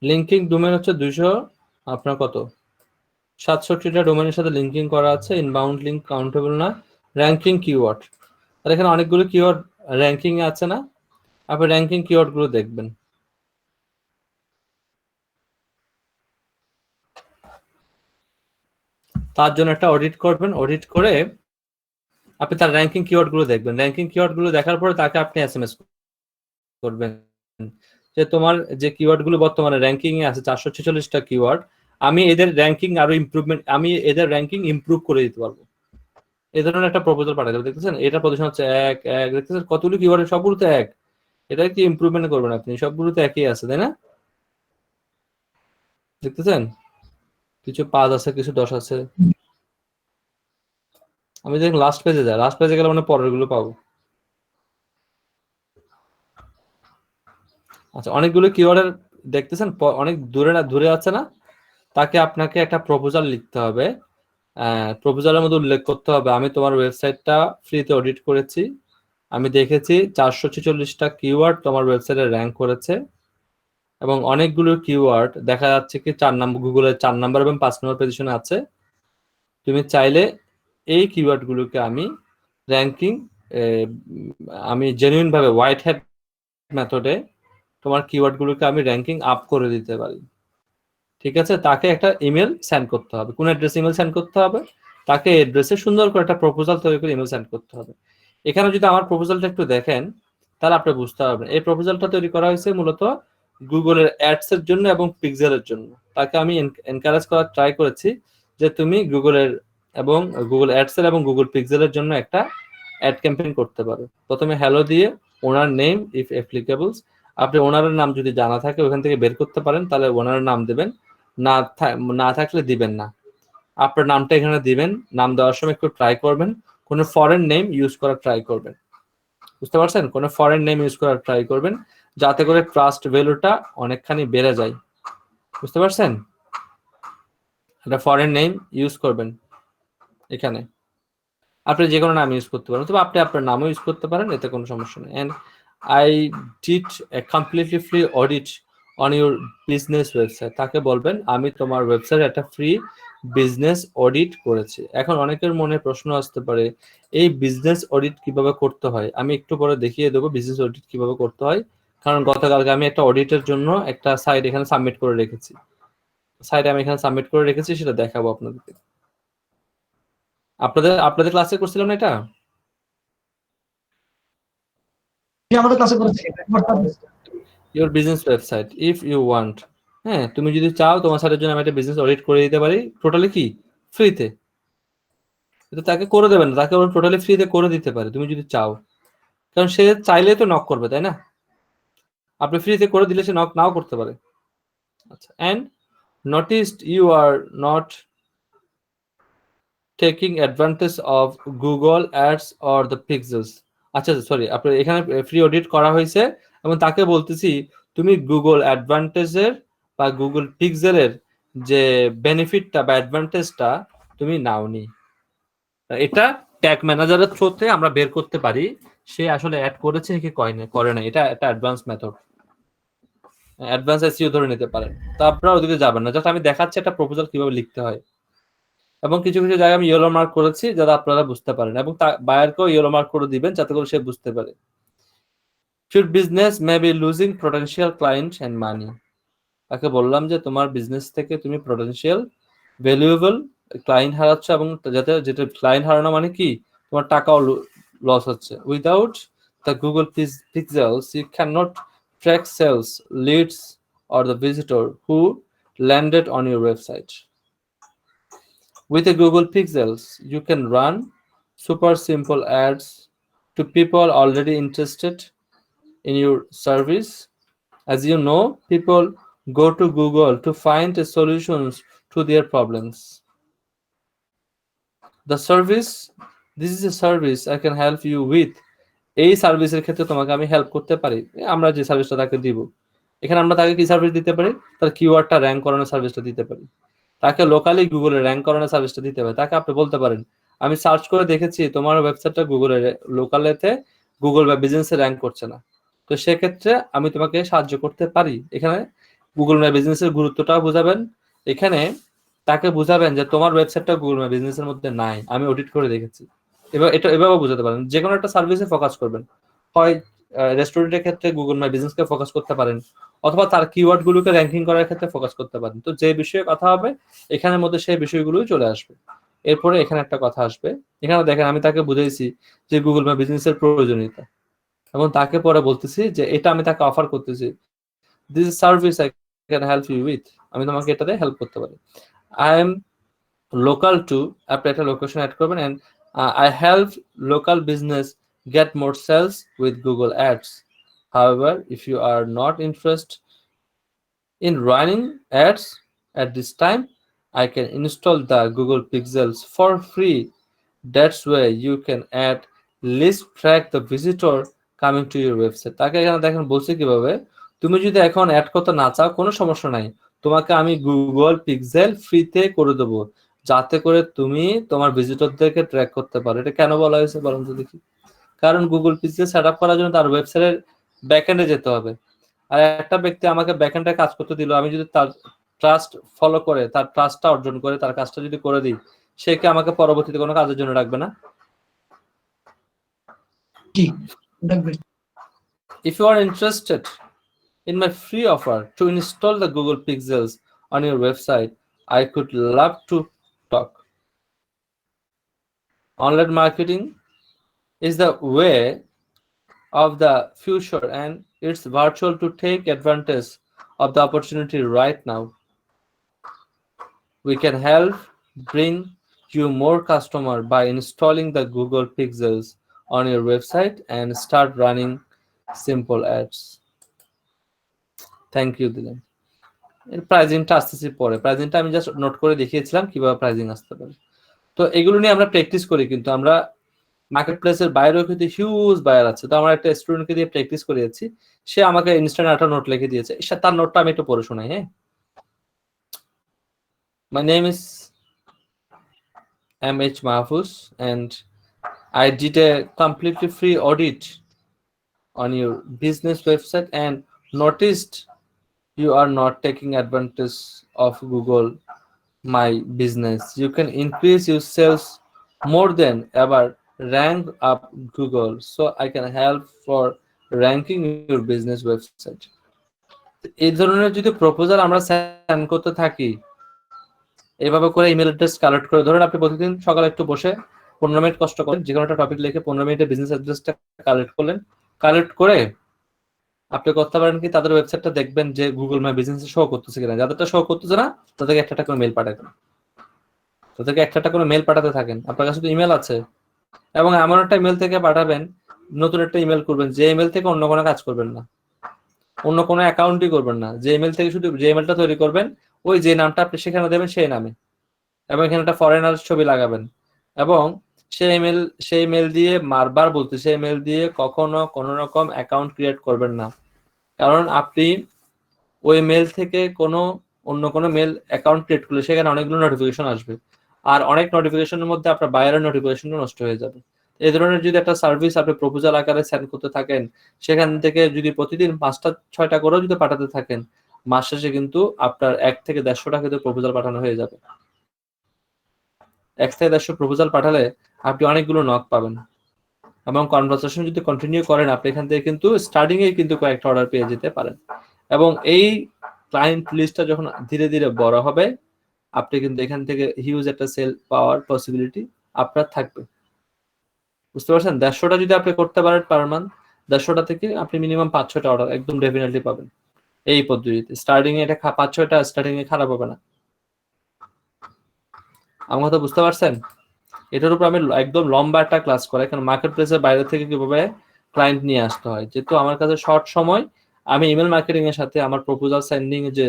লিঙ্কিং ডোমেইন হচ্ছে 200, আপনার কত 67টা ডোমেইনের সাথে লিঙ্কিং করা আছে, ইনবাউন্ড লিঙ্ক কাউন্টেবল না, র্যাঙ্কিং কিওয়ার্ড, আর এখানে অনেকগুলো কিওয়ার্ড র্যাঙ্কিং এ আছে না, আপনি র্যাঙ্কিং কিওয়ার্ড গুলো দেখবেন। তার জন্য একটা অডিট করবেন, অডিট করে আপনি তার র্যাঙ্কিং কিওয়ার্ড গুলো দেখবেন। র্যাঙ্কিং কিওয়ার্ড গুলো দেখার পরে তাকে আপনি এসএমএস করবেন যে তোমার যে কিওয়ার্ড গুলো বর্তমানে র্যাঙ্কিং এ আছে 446টা কিওয়ার্ড, আমি এদের র্যাঙ্কিং আরো ইমপ্রুভমেন্ট, আমি এদের র্যাঙ্কিং ইমপ্রুভ করে দিতে পারবো। এই ধরনের একটা প্রপোজাল পাঠাতে হবে। দেখতেছেন এটা পজিশন হচ্ছে 1 1, দেখতেছেন কতগুলো কিওয়ার্ড, সবগুলোতে 1, এটা কি ইমপ্রুভমেন্ট করবেন আপনি? সবগুলোতে একই আছে, তাই না? দেখতেছেন কিছু 5 আছে, কিছু 10 আছে। আমি দেখুন লাস্ট পেজে যাই, লাস্ট পেজে গেলে মানে পরের গুলো পাবো। আচ্ছা, অনেকগুলো কিওয়ার্ডের দেখতেছেন অনেক দূরে আছে না, তাকে আপনাকে একটা প্রপোজাল লিখতে হবে। প্রপোজালের মধ্যে উল্লেখ করতে হবে আমি তোমার ওয়েবসাইটটা ফ্রিতে অডিট করেছি, আমি দেখেছি 446টা কিওয়ার্ড তোমার ওয়েবসাইটে র্যাঙ্ক করেছে, এবং অনেকগুলো কিওয়ার্ড দেখা যাচ্ছে কি 4 নম্বর, গুগলের 4 নম্বর এবং 5 নম্বর পজিশনে আছে। তুমি চাইলে এই কিওয়ার্ড গুলোকে আমি র্যাঙ্কিং, আমি জেনুইন ভাবে হোয়াইট হ্যাট মেথডে তোমার কিওয়ার্ড গুলোকে আমি র্যাঙ্কিং আপ করে দিতে পারি। ঠিক আছে, তাকে একটা ইমেল সেন্ড করতে হবে। কোন অ্যাড্রেস ইমেল সেন্ড করতে হবে? তাকে অ্যাড্রেসে সুন্দর করে একটা প্রপোজাল তৈরি করে ইমেল সেন্ড করতে হবে। এখানে যদি আমার প্রপোজালটা একটু দেখেন তাহলে আপনি বুঝতে পারবেন। এই প্রপোজালটা তৈরি করা হয়েছে মূলত গুগলের অ্যাডস এর জন্য এবং পিক্সেলের জন্য। তাকে আমি এনকারেজ করার ট্রাই করেছি যে তুমি গুগলের এবং গুগল অ্যাডসেল এবং গুগল পিক্সেলের জন্য একটা অ্যাড ক্যাম্পেইন করতে পারো। প্রথমে হ্যালো দিয়ে ওনার নেম ইফ অ্যাপ্লিকেবলস, আপনি ওনারের নাম যদি জানা থাকে ওখান থেকে বের করতে পারেন তাহলে ওনারের নাম দেবেন, না থাকলে দিবেন না। আপনার নামটা এখানে দিবেন, নাম দেওয়ার সময় একটু ট্রাই করবেন কোনো ফরেন নেম ইউজ করার ট্রাই করবেন, বুঝতে পারছেন? কোনো ফরেন নেম ইউজ করার ট্রাই করবেন যাতে করে ট্রাস্ট ভ্যালুটা অনেকখানি বেড়ে যায়, বুঝতে পারছেন? একটা ফরেন নেম ইউজ করবেন এখানে, আপনি যে কোনো নাম ইউজ করতে পারেন, তবে আপনি আপনার নামও ইউজ করতে পারেন, এতে কোনো সমস্যা নেই। And I did A completely free audit on your business website, তাকে বলবেন আমি তোমার ওয়েবসাইটে একটা ফ্রি বিজনেস অডিট করেছি। এখন অনেকের মনে প্রশ্ন আসতে পারে এই বিজনেস অডিট কিভাবে করতে হয়, আমি একটু পরে দেখিয়ে দেবো বিজনেস অডিট কিভাবে করতে হয়, কারণ গতকালকে আমি একটা অডিটের জন্য একটা সাইট এখানে সাবমিট করে রেখেছি, আমি এখানে সাবমিট করে রেখেছি, সেটা দেখাবো আপনাদেরকে। আপনাদের ক্লাসে করছিলাম না এটা? আমাদের ক্লাসে করেছি your business website if you want, হ্যাঁ তুমি যদি চাও তোমার সাইটের জন্য আমি একটা বিজনেস অডিট করে দিতে পারি টোটালি কি ফ্রিতে, এটা তাকে করে দেবেন না, তাকে টোটালি ফ্রিতে করে দিতে পারে তুমি যদি চাও, কারণ সে চাইলে তো নক করবে তাই না, আপনি ফ্রিতে করে দিলে সে নক নাও করতে পারে। আচ্ছা, and noticed you are not taking advantage of Google Ads or the Pixels, আচ্ছা সরি, আপনার এখানে ফ্রি অডিট করা হয়েছে এবং তাকে বলতেছি তুমি গুগল অ্যাডভান্টেজের বা গুগল পিক্সেলের যে বেনিফিটটা বা অ্যাডভান্টেজটা তুমি নাওনি। এটা ট্যাগ ম্যানেজারের থ্রুতে আমরা বের করতে পারি সে আসলে অ্যাড করেছে কি করে না, এটা একটা অ্যাডভান্স মেথড, অ্যাডভান্স এসইও ধরে নিতে পারেন। তো আপনারা ওদিকে যাবেন না, জাস্ট আমি দেখাচ্ছি একটা প্রপোজাল কিভাবে লিখতে হয়, এবং কিছু কিছু জায়গায় আমি ইয়েলো মার্ক করেছি যাতে আপনারা বুঝতে পারেন, এবং বায়ারকেও ইয়েলো মার্ক করে দিবেন যাতে করে সে বুঝতে পারে। Your business may be losing potential client and money, তাকে বললাম যে তোমার বিজনেস থেকে তুমি পটেনশিয়াল ভ্যালুয়েবল ক্লায়েন্ট হারাচ্ছ, এবং যেটা ক্লায়েন্ট হারানো মানে কি তোমার টাকাও লস হচ্ছে। Without the Google pixels you can not track sales, leads or the visitor who landed on your website. With the Google Pixels, you can run super simple ads to people already interested in your service. As you know, people go to Google to find the solutions to their problems. This is a service I can help you with. এই সার্ভিসের ক্ষেত্রে তোমাকে আমি হেল্প করতে পারি, আমরা যে সার্ভিসটা তাকে দিব, এখানে আমরা তাকে কি সার্ভিস দিতে পারি, তার কিওয়ার্ডটা র্যাঙ্ক করানোর সার্ভিসটা দিতে পারি, তাকে লোকালি গুগলে র্যাঙ্ক করানোর সার্ভিসটা দিতে পারি। তাকে আপনি বলতে পারেন আমি সার্চ করে দেখেছি তোমার ওয়েবসাইটটা গুগলের লোকালেতে গুগল বা বিজনেসে র্যাঙ্ক করছে না, তো সেক্ষেত্রে আমি তোমাকে সাহায্য করতে পারি। এখানে গুগল মাই বিজনেসের গুরুত্বটাও বুঝাবেন, এখানে তাকে বুঝাবেন যে তোমার ওয়েবসাইটটা গুগল মাই বিজনেসের মধ্যে নাই, আমি অডিট করে দেখেছি। এবার এটা এভাবে বুঝাতে পারেন, যে কোনো একটা সার্ভিসে ফোকাস করবেন, হয় রেস্টুরেন্টের ক্ষেত্রে গুগল মাই বিজনেসকে ফোকাস করতে পারেন, অথবা তার কিওয়ার্ড গুলোকে র্যাঙ্কিং করার ক্ষেত্রে ফোকাস করতে পারেন। তো যে বিষয়ে কথা হবে এখানের মধ্যে সেই বিষয়গুলোই চলে আসবে। এরপরে এখানে একটা কথা আসবে, এখানে দেখেন আমি তাকে বুঝাইছি যে গুগল মাই বিজনেসের প্রয়োজনীয়তা, এবং তাকে পরে বলতেছি যে এটা আমি তাকে অফার করতেছি, this is service I can help you with, আমি তোমাকে এটাতে হেল্প করতে পারি। আই এম লোকাল টু, আপনি একটা লোকেশন অ্যাড করবেন, and I help local business get more sales with Google Ads. However, if you are not interested in running ads at this time, I can install the Google Pixels for free. That's where you can add list track the visitor coming to your website. তাকে এখানে দেখেন বলছে কিভাবে, তুমি যদি এখন অ্যাড করতে না চাও কোনো সমস্যা নাই, তোমাকে আমি গুগল পিক্সেল ফ্রিতে করে দেবো যাতে করে তুমি তোমার ভিজিটরদেরকে ট্র্যাক করতে পারো। এটা কেন বলা হয়েছে বলুন তো দেখি, কারণ গুগল পিক্সেল সেট আপ করার জন্য তার ওয়েবসাইটের ব্যাকএন্ডে যেতে হবে, আর একটা ব্যক্তি আমাকে ব্যাকএন্ডে কাজ করতে দিল, আমি যদি তার ট্রাস্ট ফলো করে তার ট্রাস্টটা অর্জন করে তার কাজটা যদি করে দিই, সে কি আমাকে পরবর্তীতে কোনো কাজের জন্য রাখবে না? If you are interested in my free offer to install the Google Pixels on your website, I could love to talk. Online marketing is the way of the future, and it's virtual to take advantage of the opportunity right now. We can help bring you more customer by installing the Google Pixels on your website and start running simple ads. Thank you দিলেন। এর প্রাইজিংটা আসতেছে পরে, প্রাইজিংটা আমি জাস্ট নোট করে দেখিয়েছিলাম কিভাবে প্রাইজিং আসতে পারে। তো এগুলো নিয়ে আমরা প্র্যাকটিস করি, কিন্তু আমরা মার্কেট প্লেসের বাইরেও কিন্তু হিউজ বায়ার আছে। তো আমরা একটা স্টুডেন্টকে দিয়ে প্র্যাকটিস করিয়েছি, সে আমাকে ইনস্ট্যান্ট একটা নোট লিখে দিয়েছে। তার নোটটা আমি একটু পড়ে শোনাই। হ্যাঁ, my name is M.H. Mahfouz, and I did a completely free audit on your business website and noticed you are not taking advantage of Google My Business. You can increase your sales more than ever, rank up Google, so I can help for ranking your business website. এই ধরনের যদি প্রপোজাল আমরা সেন্ড করতে থাকি, এইভাবে করে ইমেল অ্যাড্রেস কালেক্ট করে, ধরুন আপনি প্রতিদিন সকালে একটু বসে 15 মিনিট কষ্ট করেন, যে কোনো একটা টপিক লিখে 15 মিনিটে বিজনেস অ্যাড্রেসটা কালেক্ট করলেন। কালেক্ট করে আপনি করতে পারেন কি, তাদের ওয়েবসাইটটা দেখবেন যে গুগল মাই বিজনেস শো করতেছে কিনা। যাদেরটা শো করতেছে না তাদেরকে একটা করে মেল পাঠাতেন, তাদেরকে একটা করে মেল পাঠাতে থাকেন। আপনার কাছে তো ইমেল আছে, এবং এমন একটা ইমেল থেকে পাঠাবেন, নতুন একটা ইমেল করবেন, যে ইমেল থেকে অন্য কোনো কাজ করবেন না, অন্য কোনো অ্যাকাউন্টই করবেন না। যে ইমেল থেকে শুধু যে ইমেলটা তৈরি করবেন, ওই যে নামটা আপনি সেখানে দেবেন সেই নামে, এবং এখানে একটা ফরেনার ছবি লাগাবেন, এবং সেই মেল দিয়ে বারবার বলতে, সেই মেল দিয়ে কখনো কোনো রকম অ্যাকাউন্ট ক্রিয়েট করবেন না। কারণ আপনি ওই মেল থেকে অন্য কোনো মেল অ্যাকাউন্ট ক্রিয়েট করলে সেখানে অনেকগুলো নোটিফিকেশন আসবে, আর অনেক নোটিফিকেশনের মধ্যে আপনার বায়ারের নোটিফিকেশনটা নষ্ট হয়ে যাবে। এই ধরনের যদি একটা সার্ভিস আপনি প্রপোজাল আকারে সেন্ড করতে থাকেন, সেখান থেকে যদি প্রতিদিন 5টা-6টা করেও যদি পাঠাতে থাকেন, মাস শেষে কিন্তু আপনার 1 থেকে 150 টাকা কিন্তু প্রপোজাল পাঠানো হয়ে যাবে। 1 থেকে 150 প্রপোজাল পাঠালে আপনি অনেকগুলো নক পাবেন, এবং কনভারসেশন যদি কন্টিনিউ করেন, আপনি এখান থেকে কিন্তু স্টার্টিং এ কিন্তু কয়েকটা অর্ডার পেয়ে যেতে পারেন। এবং এই ক্লায়েন্ট লিস্টটা যখন ধীরে ধীরে বড় হবে, আপনি কিন্তু এখান থেকে হিউজ একটা সেল পাওয়ার পসিবিলিটি আপনার থাকবে। বুঝতে পারছেন? 150টা যদি আপনি করতে পারেন পার মান্থ, 150টা থেকে আপনি মিনিমাম 5-6টা অর্ডার একদম ডেফিনেটলি পাবেন এই পদ্ধতিতে। স্টার্টিং এ এটা 5-6টা স্টার্টিং এ খারাপ হবে না। আমার কথা বুঝতে পারছেন? এটার উপর আমি একদম লম্বা একটা ক্লাস করাই, কারণ মার্কেট প্লেসের বাইরে থেকে কিভাবে ক্লায়েন্ট নিয়ে আসতে হয়। যেহেতু আমার কাছে শর্ট সময়, আমি ইমেল মার্কেটিং এর সাথে আমার প্রপোজাল সেন্ডিং যে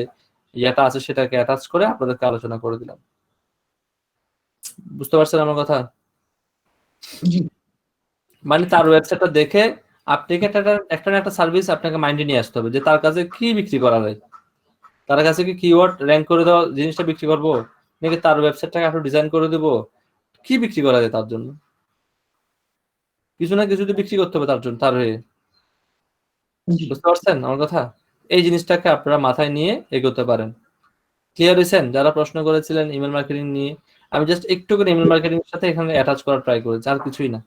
ইয়েটা আছে সেটাকে অ্যাটাচ করে আপনাদেরকে আলোচনা করে দিলাম। বুঝতে পারছেন আমার কথা? মানে তার ওয়েবসাইটটা দেখে আপনাকে একটা সার্ভিস আপনাকে মাইন্ডে নিয়ে আসতে হবে, যে তার কাছে কি বিক্রি করা যায়। তার কাছে কি কিওয়ার্ড র্যাঙ্ক করে দেওয়া জিনিসটা বিক্রি করবো, নাকি তার ওয়েবসাইটটাকে একটু ডিজাইন করে দেবো, কি বিক্রি করা যায় তার জন্য? কিছু না কিছু তো বিক্রি করতে হবে তার জন্য, তার হয়ে। বুঝতে পারছেন আমার কথা? এই জিনিসটাকে আপনারা মাথায় নিয়ে এগোতে পারেন। ক্লিয়ার হয়েছেন? যারা প্রশ্ন করেছিলেন ইমেল মার্কেটিং নিয়ে, আমি জাস্ট একটু করে ইমেল মার্কেটিং এর সাথে এখানে অ্যাটাচ করার ট্রাই করেছি, আর কিছুই না।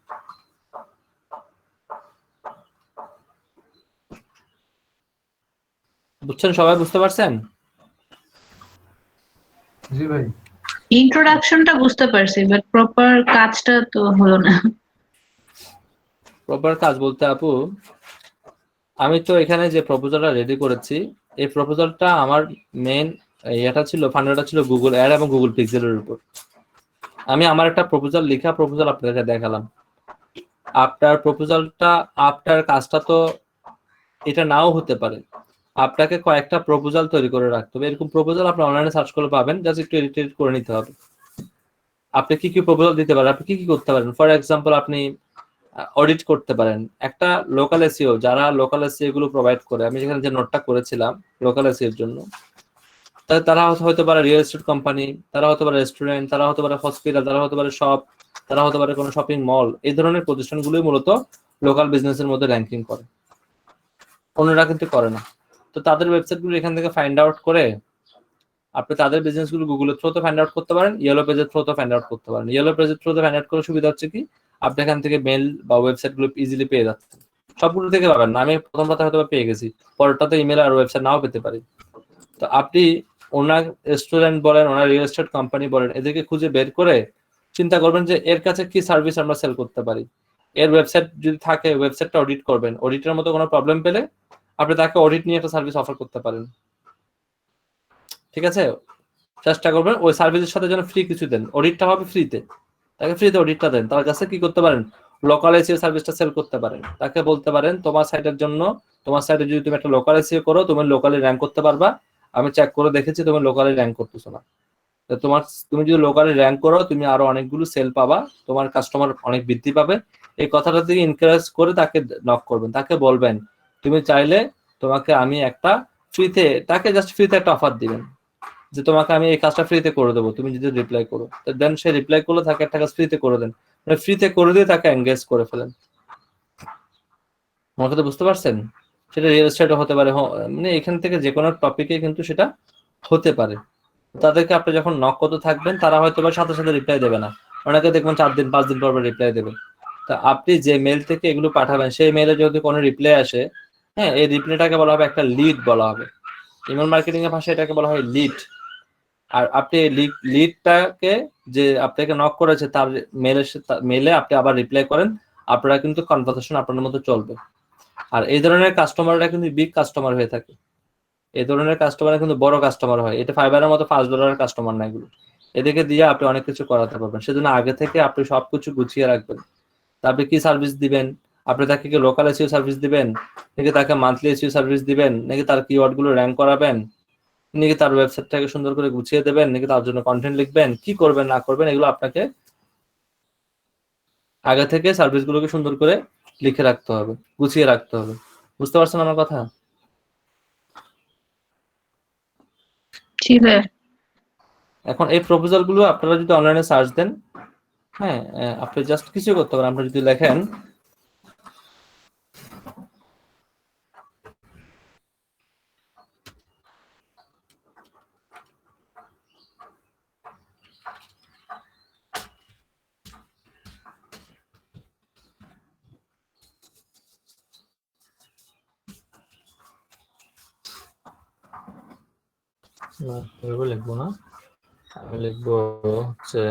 বুঝছেন? সবাই বুঝতে পারছেন? জি ভাই। ইন্ট্রোডাকশনটা বুঝতে পারছি, বাট প্রপার কাজটা তো হলো না। প্রপার কাজ বলতে আপু, আমি তো এখানে যে প্রপোজালটা রেডি করেছি, এই প্রপোজালটা আমার মেইন এটা ছিল, ফান্ডাটা ছিল গুগল অ্যাড এবং গুগল পিক্সেলের উপর। আমি আমার একটা প্রপোজাল আপনাদেরকে দেখালাম। আপনার কাজটা তো এটা নাও হতে পারে, আপনাকে কয়েকটা প্রপোজাল তৈরি করে রাখতে হবে। এরকম প্রপোজাল আপনি অনলাইনে সার্চ করে পাবেন, জাস্ট একটু এডিট করে নিতে হবে। আপনি কি প্রপোজাল দিতে পারেন, আপনি কি করতে পারেন। ফর এক্সাম্পল, আপনি অডিট করতে পারেন একটা লোকাল এসইও, যারা লোকাল এসইও গুলো প্রোভাইড করে। আমি যেখানে যে নোটটা করেছিলাম লোকাল এসইও এর জন্য, তারা হতে পারে রিয়েল এস্টেট কোম্পানি, তারা হতে পারে রেস্টুরেন্ট, তারা হতে পারে হসপিটাল, তারা হতে পারে শপ, তারা হতে পারে কোনো শপিং মল। এই ধরনের প্রতিষ্ঠানগুলোই মূলত লোকাল বিজনেসের মধ্যে র্যাঙ্কিং করে, অন্যরা কিন্তু করে না। তো তাদের ওয়েবসাইটগুলো এখান থেকে ফাইন্ড আউট করে আপনি তাদের বিজনেসগুলো গুগলের থ্রুতে ফাইন্ড আউট করতে পারেন, ইয়েলো পেজের থ্রুতে ফাইন্ড আউট করতে পারেন। ইয়েলো পেজের থ্রুতে ফাইন্ড আউট করার সুবিধা হচ্ছে কি, আপনি এখান থেকে মেল বা ওয়েবসাইটগুলো ইজিলি পেয়ে যাচ্ছেন। সবগুলো থেকে পাবেন না, আমি প্রথম কথা হয়তো পেয়ে গেছি, পরেরটাতে ইমেল আর ওয়েবসাইট নাও পেতে পারি। তো আপনি ওনার রেস্টুরেন্ট বলেন, ওনার রিয়েল এস্টেট কোম্পানি বলেন, এদেরকে খুঁজে বের করে চিন্তা করবেন যে এর কাছে কি সার্ভিস আমরা সেল করতে পারি। এর ওয়েবসাইট যদি থাকে ওয়েবসাইটটা অডিট করবেন, অডিটের মতো কোনো প্রবলেম পেলে আপনি তাকে অডিট নিয়ে একটা সার্ভিস অফার করতে পারেন। ঠিক আছে, চেষ্টা করবেন ওই সার্ভিসের সাথে যেন ফ্রি কিছু দেন, অডিটটা হবে ফ্রিতে, তাকে ফ্রিতে অডিটটা দেন। তার কাছে কি করতে পারেন, লোকাল এসিও সার্ভিসটা সেল করতে পারেন। তাকে বলতে পারেন তোমার সাইটের জন্য, তোমার সাইটে যদি তুমি একটা লোকাল এসিও করো তুমি লোকালি র্যাঙ্ক করতে পারবা, আমি চেক করে দেখেছি তুমি লোকালি র্যাঙ্ক করতেছো না। তুমি যদি লোকালি র্যাঙ্ক করো তুমি আরো অনেকগুলো সেল পাবা, তোমার কাস্টমার অনেক বৃদ্ধি পাবে। এই কথাটা থেকে এনকারেজ করে তাকে নক করবেন, তাকে বলবেন তুমি চাইলে তোমাকে আমি একটা ফ্রিতে, তাকে জাস্ট ফ্রিতে একটা অফার দিবেন যে তোমাকে আমি এই কাজটা ফ্রিতে করে দেবো তুমি যদি রিপ্লাই করো। দেন সে রিপ্লাই করলে তাকে একটা কাজ ফ্রিতে করে দেন, মানে ফ্রিতে করে দিয়ে তাকে এঙ্গেজ করে ফেলেন। আমার কথা বুঝতে পারছেন? সেটা রিয়েল এস্টেটও হতে পারে, মানে এখান থেকে যে কোনো টপিকে কিন্তু সেটা হতে পারে। তাদেরকে আপনি যখন নক করতে থাকবেন তারা হয়তো বা সাথে সাথে রিপ্লাই দেবে না, অনেকে দেখবেন 4 দিন 5 দিন পর রিপ্লাই দেবে। তা আপনি যে মেল থেকে এগুলো পাঠাবেন সেই মেলে যদি কোনো রিপ্লাই আসে, হ্যাঁ এই রিপ্লাইটাকে বলা হবে একটা লিড বলা হবে, ইমেল মার্কেটিং এর ভাষায় এটাকে বলা হয় লিড। আর আপনি লিডটাকে যে আপনাকে নক করেছে তার মেলে আপনি আবার রিপ্লাই করেন, আপনারা কিন্তু কনভারসেশন আপনার মধ্যে চলবে। আর এই ধরনের কাস্টমাররা কিন্তু বিগ কাস্টমার হয়ে থাকে, এই ধরনের কাস্টমার কিন্তু বড় কাস্টমার হয়, এটা ফাইবারের মতো $5 কাস্টমার না এগুলো। এদেরকে দিয়ে আপনি অনেক কিছু করাতে পারবেন, সেজন্য আগে থেকে আপনি সবকিছু গুছিয়ে রাখবেন। আপনি কি সার্ভিস দিবেন, আপনি তাকে কি লোকাল এসইও সার্ভিস দিবেন, নাকি তাকে মান্থলি এসইও সার্ভিস দিবেন, নাকি তার কিওয়ার্ড গুলো র্যাঙ্ক করাবেন, নাকি তার ওয়েবসাইটটাকে সুন্দর করে গুছিয়ে দেবেন, নাকি তার জন্য কন্টেন্ট লিখবেন, কি করবেন না করবেন এগুলো আপনাকে আগে থেকে সার্ভিসগুলোকে সুন্দর করে লিখে রাখতে হবে, গুছিয়ে রাখতে হবে। বুঝতে পারছেন আমার কথা? জি ভাইয়া। এখন এই প্রপোজাল গুলো আপনারা যদি অনলাইনে সার্চ দেন, হ্যাঁ আপনি জাস্ট কিছু করতে পারেন, আপনি যদি লেখেন লিখবো না, আমি লিখবো হচ্ছে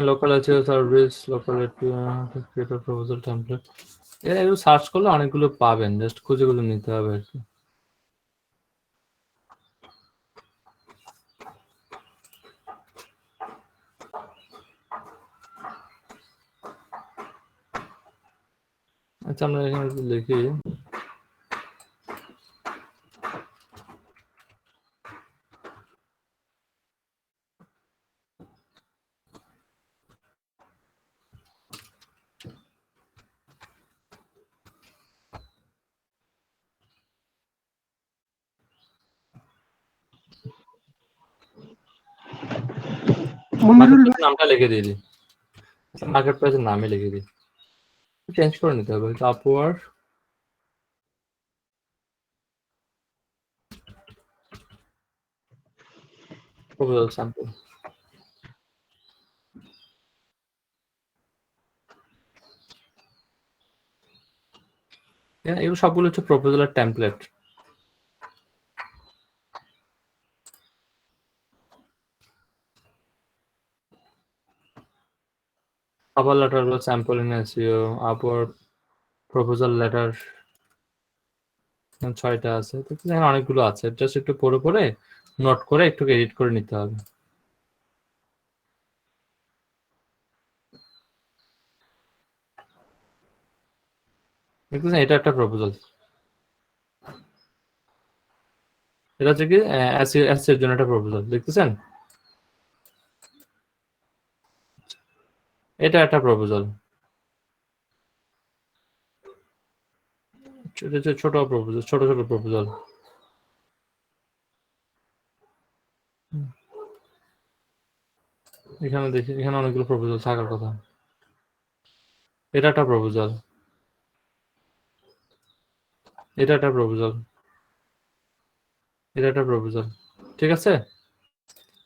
local SEO service, local creator proposal template, এগুলো সার্চ করলে অনেকগুলো পাবেন, জাস্ট খুঁজে খুঁজে নিতে হবে আর কি। আচ্ছা আমরা এখানে যদি লিখি নামটা লিখে দিয়ে দিই, মার্কেট প্রাইসের নামে লিখে দিই, চেঞ্জ করে নিতে হবে আপওয়ার্ড প্রপোজাল স্যাম্পল। এগুলো সবগুলো হচ্ছে প্রপোজালের টেমপ্লেট। cover letter হলো sample in SEO, upward proposal letter 6টা আছে, তো এখানে অনেকগুলো আছে, জাস্ট একটু পড়ে পড়ে নোট করে একটু এডিট করে নিতে হবে। দেখতেছেন এটা একটা প্রপোজাল, এটা হচ্ছে কি SEO এর জন্য একটা প্রপোজাল, দেখতেছেন এটা একটা প্রপোজাল, ছোট প্রপোজাল, ছোট ছোট প্রপোজাল। এখানে দেখি এখানে অনেকগুলো প্রপোজাল থাকার কথা, এটা একটা প্রপোজাল, এটা একটা প্রপোজাল, এটা একটা প্রপোজাল। ঠিক আছে,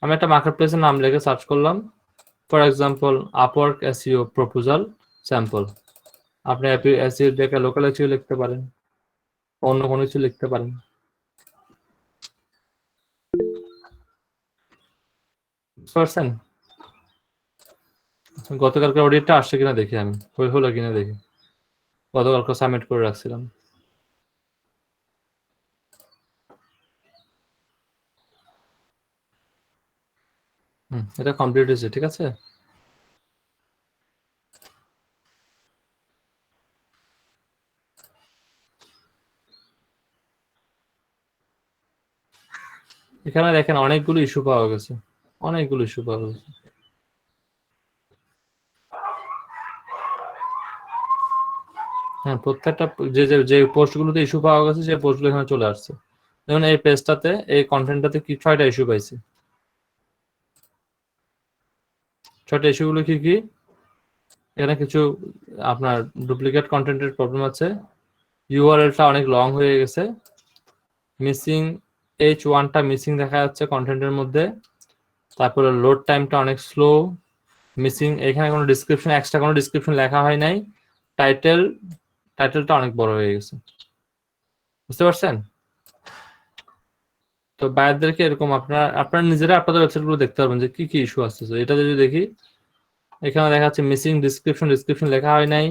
আমি একটা মার্কেট প্লেসের নাম লিখে সার্চ করলাম, for example Upwork SEO proposal sample. আপনি এসইও ডেকে লোকাল এসইও লিখতে পারেন, অন্য কোনো কিছু লিখতে পারেন। বুঝতে পারছেন? গতকালকে অডিটটা আসছে কিনা দেখি, আমি হলো কিনা দেখি। গতকালকে সাবমিট করে রাখছিলাম। এটা কমপ্লিট হয়েছে, ঠিক আছে। এখানে দেখেন অনেকগুলো ইস্যু পাওয়া গেছে, অনেকগুলো ইস্যু পাওয়া গেছে। হ্যাঁ, প্রত্যেকটা যে পোস্টগুলোতে ইস্যু পাওয়া গেছে সেই পোস্টগুলো এখানে চলে আসছে। যেমন এই পেজটাতে, এই কন্টেন্টটাতে কি 6টা ইস্যু পাইছি। 6টা ইস্যুগুলো কি কি? এখানে কিছু আপনার ডুপ্লিকেট কন্টেন্টের প্রবলেম আছে, ইউআরএলটা অনেক লং হয়ে গেছে, মিসিং H1টা মিসিং দেখা যাচ্ছে কন্টেন্টের মধ্যে, তারপরে লোড টাইমটা অনেক স্লো, মিসিং এখানে কোনো ডিসক্রিপশন, এক্সট্রা কোনো ডিসক্রিপশন লেখা হয় নাই, টাইটেলটা অনেক বড় হয়ে গেছে। বুঝতে পারছেন? তো বায়ারদেরকে এরকম আপনারা নিজেরা আপনাদের ওয়েবসাইটগুলো দেখতে পারবেন যে কি কি ইস্যু আসছে। এটা যদি দেখি, এখানে দেখা যাচ্ছে মিসিং ডিসক্রিপশন লেখা হয় নাই,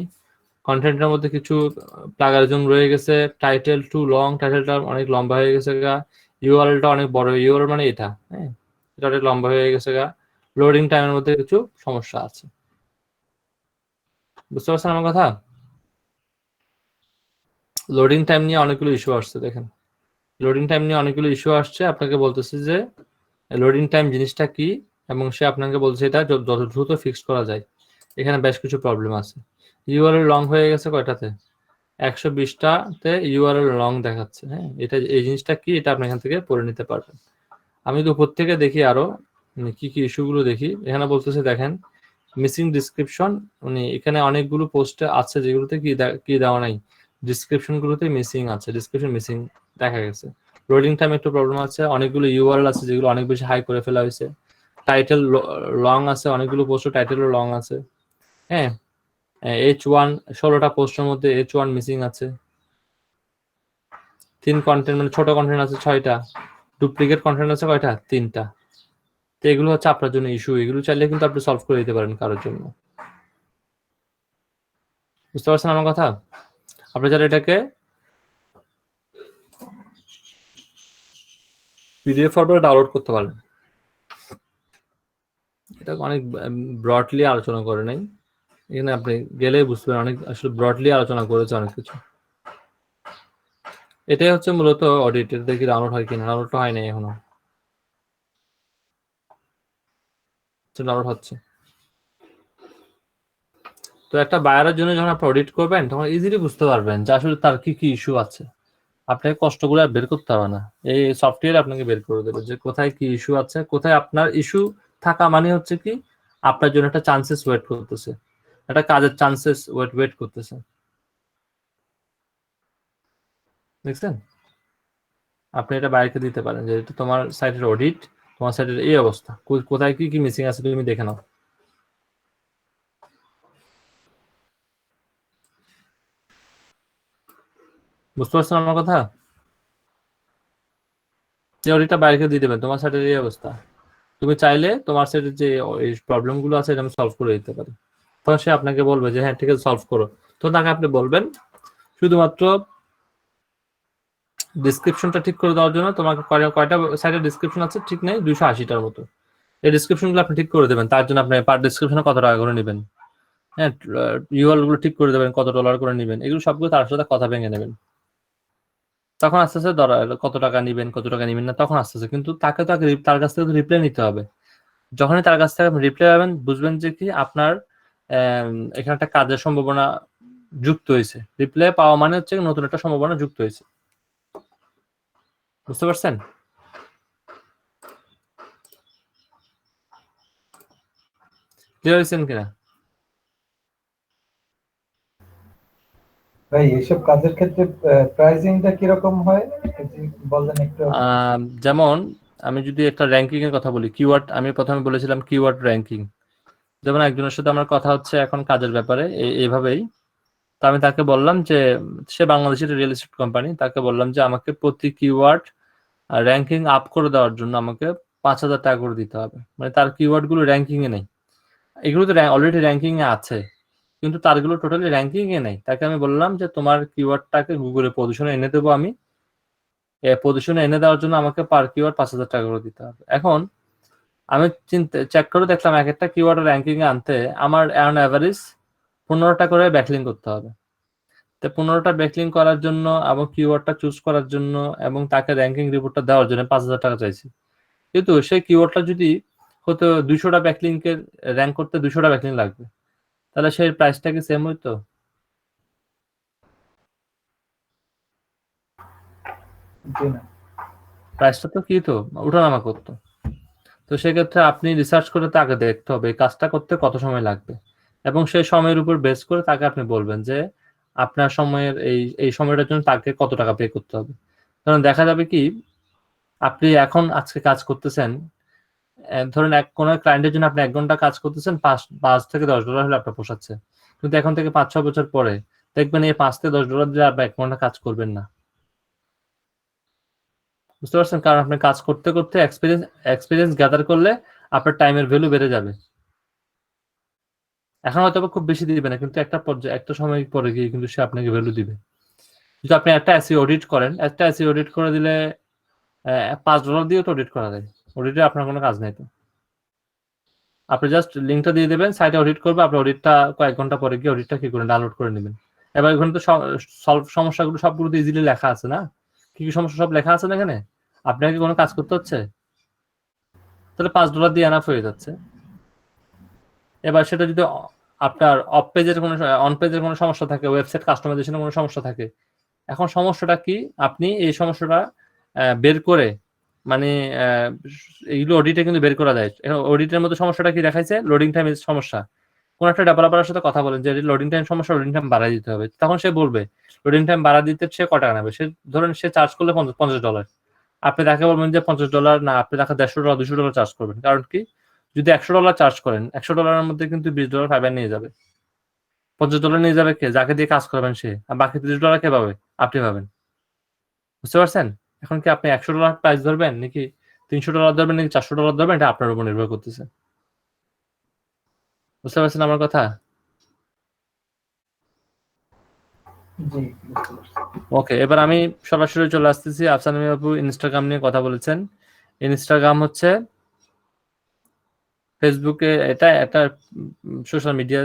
কন্টেন্টের মধ্যে কিছু প্লাগারিজম রয়ে গেছে, টাইটেল টু লং, টাইটেলটা অনেক লম্বা হয়ে গেছে গা, ইউআরএলটা অনেক বড়, ইউআরএল মানে এটা, হ্যাঁ, এটা অনেক লম্বা হয়ে গেছে গা, লোডিং টাইমের মধ্যে কিছু সমস্যা আছে। বুঝতে পারছেন আমার কথা? লোডিং টাইম নিয়ে অনেকগুলো ইস্যু আসছে। দেখেন লোডিং টাইম নিয়ে অনেকগুলো ইস্যু আসছে, আপনাকে বলতেছে যে লোডিং টাইম জিনিসটা কি, এবং সে আপনাকে বলছে এটা যত দ্রুত ফিক্স করা যায়। এখানে বেশ কিছু প্রবলেম আছে। ইউআরএল লং হয়ে গেছে কয়টাতে? 120টাতে ইউআরএল লং দেখাচ্ছে। হ্যাঁ, এটা এই জিনিসটা কি, এটা আপনি এখান থেকে পড়ে নিতে পারবেন। আমি তো উপর থেকে দেখি আরো কি কি ইস্যুগুলো দেখি। এখানে বলতেছে দেখেন মিসিং ডিসক্রিপশন, মানে এখানে অনেকগুলো পোস্টে আছে যেগুলোতে কি দেওয়া নাই, ডিসক্রিপশনগুলোতে মিসিং আছে, ডিসক্রিপশন মিসিং দেখা গেছে। লোডিং টাইম একটু প্রবলেম আছে, অনেকগুলো ইউআরএল আছে যেগুলো অনেক বেশি হাই করে ফেলা হয়েছে, টাইটেল লং আছে, অনেকগুলো পোস্ট টাইটেলও লং আছে। হ্যাঁ, H1 16টা পোস্টের মধ্যে H1 মিসিং আছে, থিন কন্টেন্ট মানে ছোট কন্টেন্ট আছে 6টা, ডুপ্লিকেট কন্টেন্ট আছে কয়টা? 3টা। তো এগুলো হচ্ছে আপনার জন্য ইস্যু, এগুলো চাইলে কিন্তু আপনি সলভ করে দিতে পারেন কারোর জন্য। বুঝতে পারছেন আমার কথা? আপনি যারা এটাকে পিডিএফ ফরম্যাটে ডাউনলোড করতে পারেন। এটা অনেক ব্রডলি আলোচনা করে নাই, এখানে আপনি গেলেই বুঝতে পারেন অনেক আসলে ব্রডলি আলোচনা করেছে অনেক কিছু। এটাই হচ্ছে মূলত অডিট। এটা দেখি ডাউনলোড হয় কিনা, ডাউনলোড হয় নাই এখনো, ডাউনলোড হচ্ছে। তো একটা বায়ারের জন্য যখন আপনি অডিট করবেন তখন ইজিলি বুঝতে পারবেন যে আসলে তার কি কি ইস্যু আছে। আপনাকে কষ্টগুলো আর বের করতে হবে না, এই সফটওয়্যার আপনাকে বের করে দেবে যে কোথায় কি ইস্যু আছে, কোথায় আপনার ইস্যু থাকা মানে হচ্ছে কি আপনার জন্য একটা চান্সেস ওয়েট করতেছে, একটা কাজের চান্সেস ওয়েট করতেছে। দেখছেন? আপনি এটা বাইরে দিতে পারেন যে এটা তোমার সাইটের অডিট, তোমার সাইটের এই অবস্থা, কোথায় কি কি মিসিং আছে তুমি দেখে নাও। বুঝতে পারছেন আমার কথা? যে অডিটটা বাইরে দিয়ে দেবেন তোমার সাইটের এই অবস্থা, তুমি চাইলে তোমার সাইটের যে এই প্রবলেমগুলো আছে এটা আমি সলভ করে দিতে পারি। তখন সে আপনাকে বলবে যে হ্যাঁ ঠিক আছে সলভ করো। তো তাকে আপনি বলবেন শুধুমাত্র ডিসক্রিপশনটা ঠিক করে দেওয়ার জন্য, তোমাকে কয়টা সাইটের ডিসক্রিপশন আছে ঠিক নেই, 280টার মতো, এই ডিসক্রিপশনগুলো আপনি ঠিক করে দেবেন। তার জন্য আপনি পার ডিসক্রিপশনে কত টাকা করে নেবেন, হ্যাঁ, ইউআরএল গুলো ঠিক করে দেবেন কত ডলার করে নেবেন, এগুলো সবগুলো তার সাথে কথা ভেঙে নেবেন। তখন আস্তে আস্তে ধরা কত টাকা নিবেন কত টাকা নিবেন না, তখন আস্তে আস্তে কিন্তু তাকে তো তার কাছ থেকে রিপ্লাই নিতে হবে। যখনই তার কাছ থেকে আপনি রিপ্লাই পাবেন বুঝবেন যে কি আপনার এখানে একটা কাজের সম্ভাবনা যুক্ত হয়েছে। রিপ্লাই পাওয়া মানে হচ্ছে নতুন একটা সম্ভাবনা যুক্ত হয়েছে। বুঝতে পারছেন? ক্লিয়ার হয়েছেন কিনা? ভাই এইসব কাজের ক্ষেত্রে প্রাইসিংটা কিরকম হয় বললেন একটু? যেমন আমি যদি একটা র্যাঙ্কিং এর কথা বলি, কিওয়ার্ড, আমি প্রথমে বলেছিলাম কিওয়ার্ড র্যাঙ্কিং। যেমন একজনের সাথে আমার কথা হচ্ছে এখন কাজের ব্যাপারে এইভাবেই। তো আমি তাকে বললাম যে সে বাংলাদেশের রিয়েল এস্টেট কোম্পানি, তাকে বললাম যে আমাকে প্রতি কিওয়ার্ড র্যাঙ্কিং আপ করে দেওয়ার জন্য আমাকে 5,000 টাকা করে দিতে হবে। মানে তার কিওয়ার্ড গুলো র্যাঙ্কিং এ নেই, এগুলো তো অলরেডি র্যাঙ্কিং এ আছে কিন্তু তারগুলো টোটালি র্যাঙ্কিং এ নেই। তাকে আমি বললাম যে তোমার কিওয়ার্ডটাকে গুগলে পজিশনে এনে দেবো আমি, পজিশনে এনে দেওয়ার জন্য আমাকে পার কিওয়ার্ড 5,000 টাকা করে দিতে হবে। এখন আমি চেক করে দেখলাম এক একটা কিওয়ার্ড র্যাঙ্কিং এ আনতে আমার অ্যান অ্যাভারেজ 15টা করে ব্যাকলিং করতে হবে। তো 15টা ব্যাকলিং করার জন্য এবং কিওয়ার্ডটা চুজ করার জন্য এবং তাকে র্যাঙ্কিং রিপোর্টটা দেওয়ার জন্য 5,000 টাকা চাইছি। কিন্তু সেই কিওয়ার্ডটা যদি হয়তো 200টা ব্যাকলিংকে র্যাঙ্ক করতে 200টা ব্যাকলিং লাগবে, তাহলে সেই প্রাইসটা কি সেম হইতো? জি না। প্রাইসটা তো কি তো ওঠানামা করতো। তো সেক্ষেত্রে আপনি রিসার্চ করে তাকে দেখতে হবে এই কাজটা করতে কত সময় লাগবে, এবং সেই সময়ের উপর বেস করে তাকে আপনি বলবেন যে আপনার সময়ের এই সময়টার জন্য তাকে কত টাকা পে করতে হবে। কারণ দেখা যাবে কি আপনি এখন আজকে কাজ করতেছেন, ধরেন কোনো ক্লায়েন্টের জন্য আপনি 1 ঘন্টা কাজ করতেছেন, 5 থেকে $10 হলে আপনার পোষাচ্ছে। কিন্তু এখন থেকে 5-6 বছর পরে দেখবেন এই $5 থেকে $10 দিয়ে আপনি 1 ঘন্টা কাজ করবেন না। বুঝতে পারছেন? কারণ আপনি কাজ করতে করতে এক্সপিরিয়েন্স গ্যাদার করলে আপনার টাইমের ভ্যালু বেড়ে যাবে। এখন হয়তো খুব বেশি দিবে না, কিন্তু একটা পর্যায়ে একটা সময় পরে গিয়ে কিন্তু সে আপনাকে ভ্যালু দিবে। যদি আপনি একটা এসইও অডিট করেন, একটা এসইও অডিট করে দিলে $5 দিয়েও তো অডিট করা যায়। অডিটে আপনার কোনো কাজ নেই তো। আপনি জাস্ট লিঙ্কটা দিয়ে দেবেন, সাইটে অডিট করবে, আপনি অডিটটা কয়েক ঘন্টা পরে গিয়ে অডিটটা কি করে ডাউনলোড করে নেবেন। এবার এখানে তো সমস্যাগুলো সবগুলো তো ইজিলি লেখা আছে না? কি কি সমস্যা সব লেখা আছে না এখানে? আপনাকে কোনো কাজ করতে হচ্ছে? তাহলে $5 দিয়ে এনাফ হয়ে যাচ্ছে। এবার সেটা যদি আপনার অফ পেজের কোনো অন পেজের কোনো সমস্যা থাকে, ওয়েবসাইট কাস্টমাইজেশনের কোনো সমস্যা থাকে, এখন সমস্যাটা কি আপনি এই সমস্যাটা বের করে মানে এইগুলো অডিটে কিন্তু বের করা যায়। অডিটের মধ্যে সমস্যাটা কি দেখাইছে? লোডিং টাইম সমস্যা। কোন একটা ডেভেলপারের সাথে কথা বলেন যে লোডিং টাইম সমস্যা, লোডিং টাইম বাড়াই দিতে হবে। তখন সে বলবে লোডিং টাইম বাড়া দিতে সে কত টাকা নেবে। সে ধরেন সে চার্জ করলে $50, আপনি তাকে বলবেন যে $50 না, আপনি তাকে $150 $200 চার্জ করবেন। কারণ কি যদি $100 চার্জ করেন, $100 মধ্যে কিন্তু $20 ফাইবার নিয়ে যাবে। $50 নিয়ে যাবে কে? যাকে দিয়ে কাজ করবেন সে। আর বাকি $30 কে পাবে? আপনি পাবেন। বুঝতে পারছেন? এখন কি আপনি $100 প্রাইস ধরবেন নাকি $300 ধরবেন নাকি $400 ধরবেন, এটা আপনার উপর নির্ভর করতেছে। বুঝতে পারছেন আমার কথা? জি, বুঝতে পারছি। ওকে, এবার আমি সরাসরি চলে আসতেছি। আফসান আমিন আপু ইনস্টাগ্রাম নিয়ে কথা বলেছেন। ইনস্টাগ্রাম হচ্ছে ফেসবুকে, এটা একটা সোশ্যাল মিডিয়া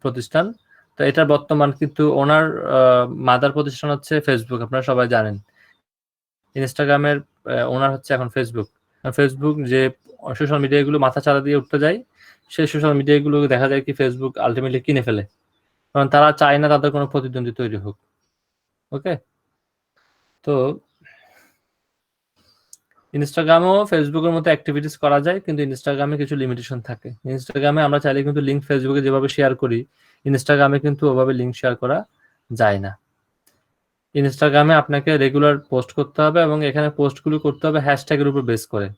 প্রতিষ্ঠান। তো এটার বর্তমান কিন্তু ওনার মাদার প্রতিষ্ঠান হচ্ছে ফেসবুক, আপনারা সবাই জানেন। ইনস্টাগ্রামের ওনার হচ্ছে এখন ফেসবুক। ফেসবুক যে সোশ্যাল মিডিয়াগুলো মাথা চারা দিয়ে উঠতে যায়, সেই সোশ্যাল মিডিয়াগুলো দেখা যায় কি ফেসবুক আলটিমেটলি কিনে ফেলে, কারণ তারা চায় না তাদের কোনো প্রতিদ্বন্দ্বী তৈরি হোক। ওকে, তো ইনস্টাগ্রামেও ফেসবুকের মতো অ্যাক্টিভিটিস করা যায়, কিন্তু ইনস্টাগ্রামে কিছু লিমিটেশন থাকে। ইনস্টাগ্রামে আমরা চাইলে কিন্তু লিঙ্ক ফেসবুকে যেভাবে শেয়ার করি, ইনস্টাগ্রামে কিন্তু ওভাবে লিঙ্ক শেয়ার করা যায় না। ইনস্টাগ্রামে আপনাকে রেগুলার পোস্ট করতে হবে এবং এখানে পোস্টগুলো করতে হবে হ্যাশট্যাগের উপর বেস করে,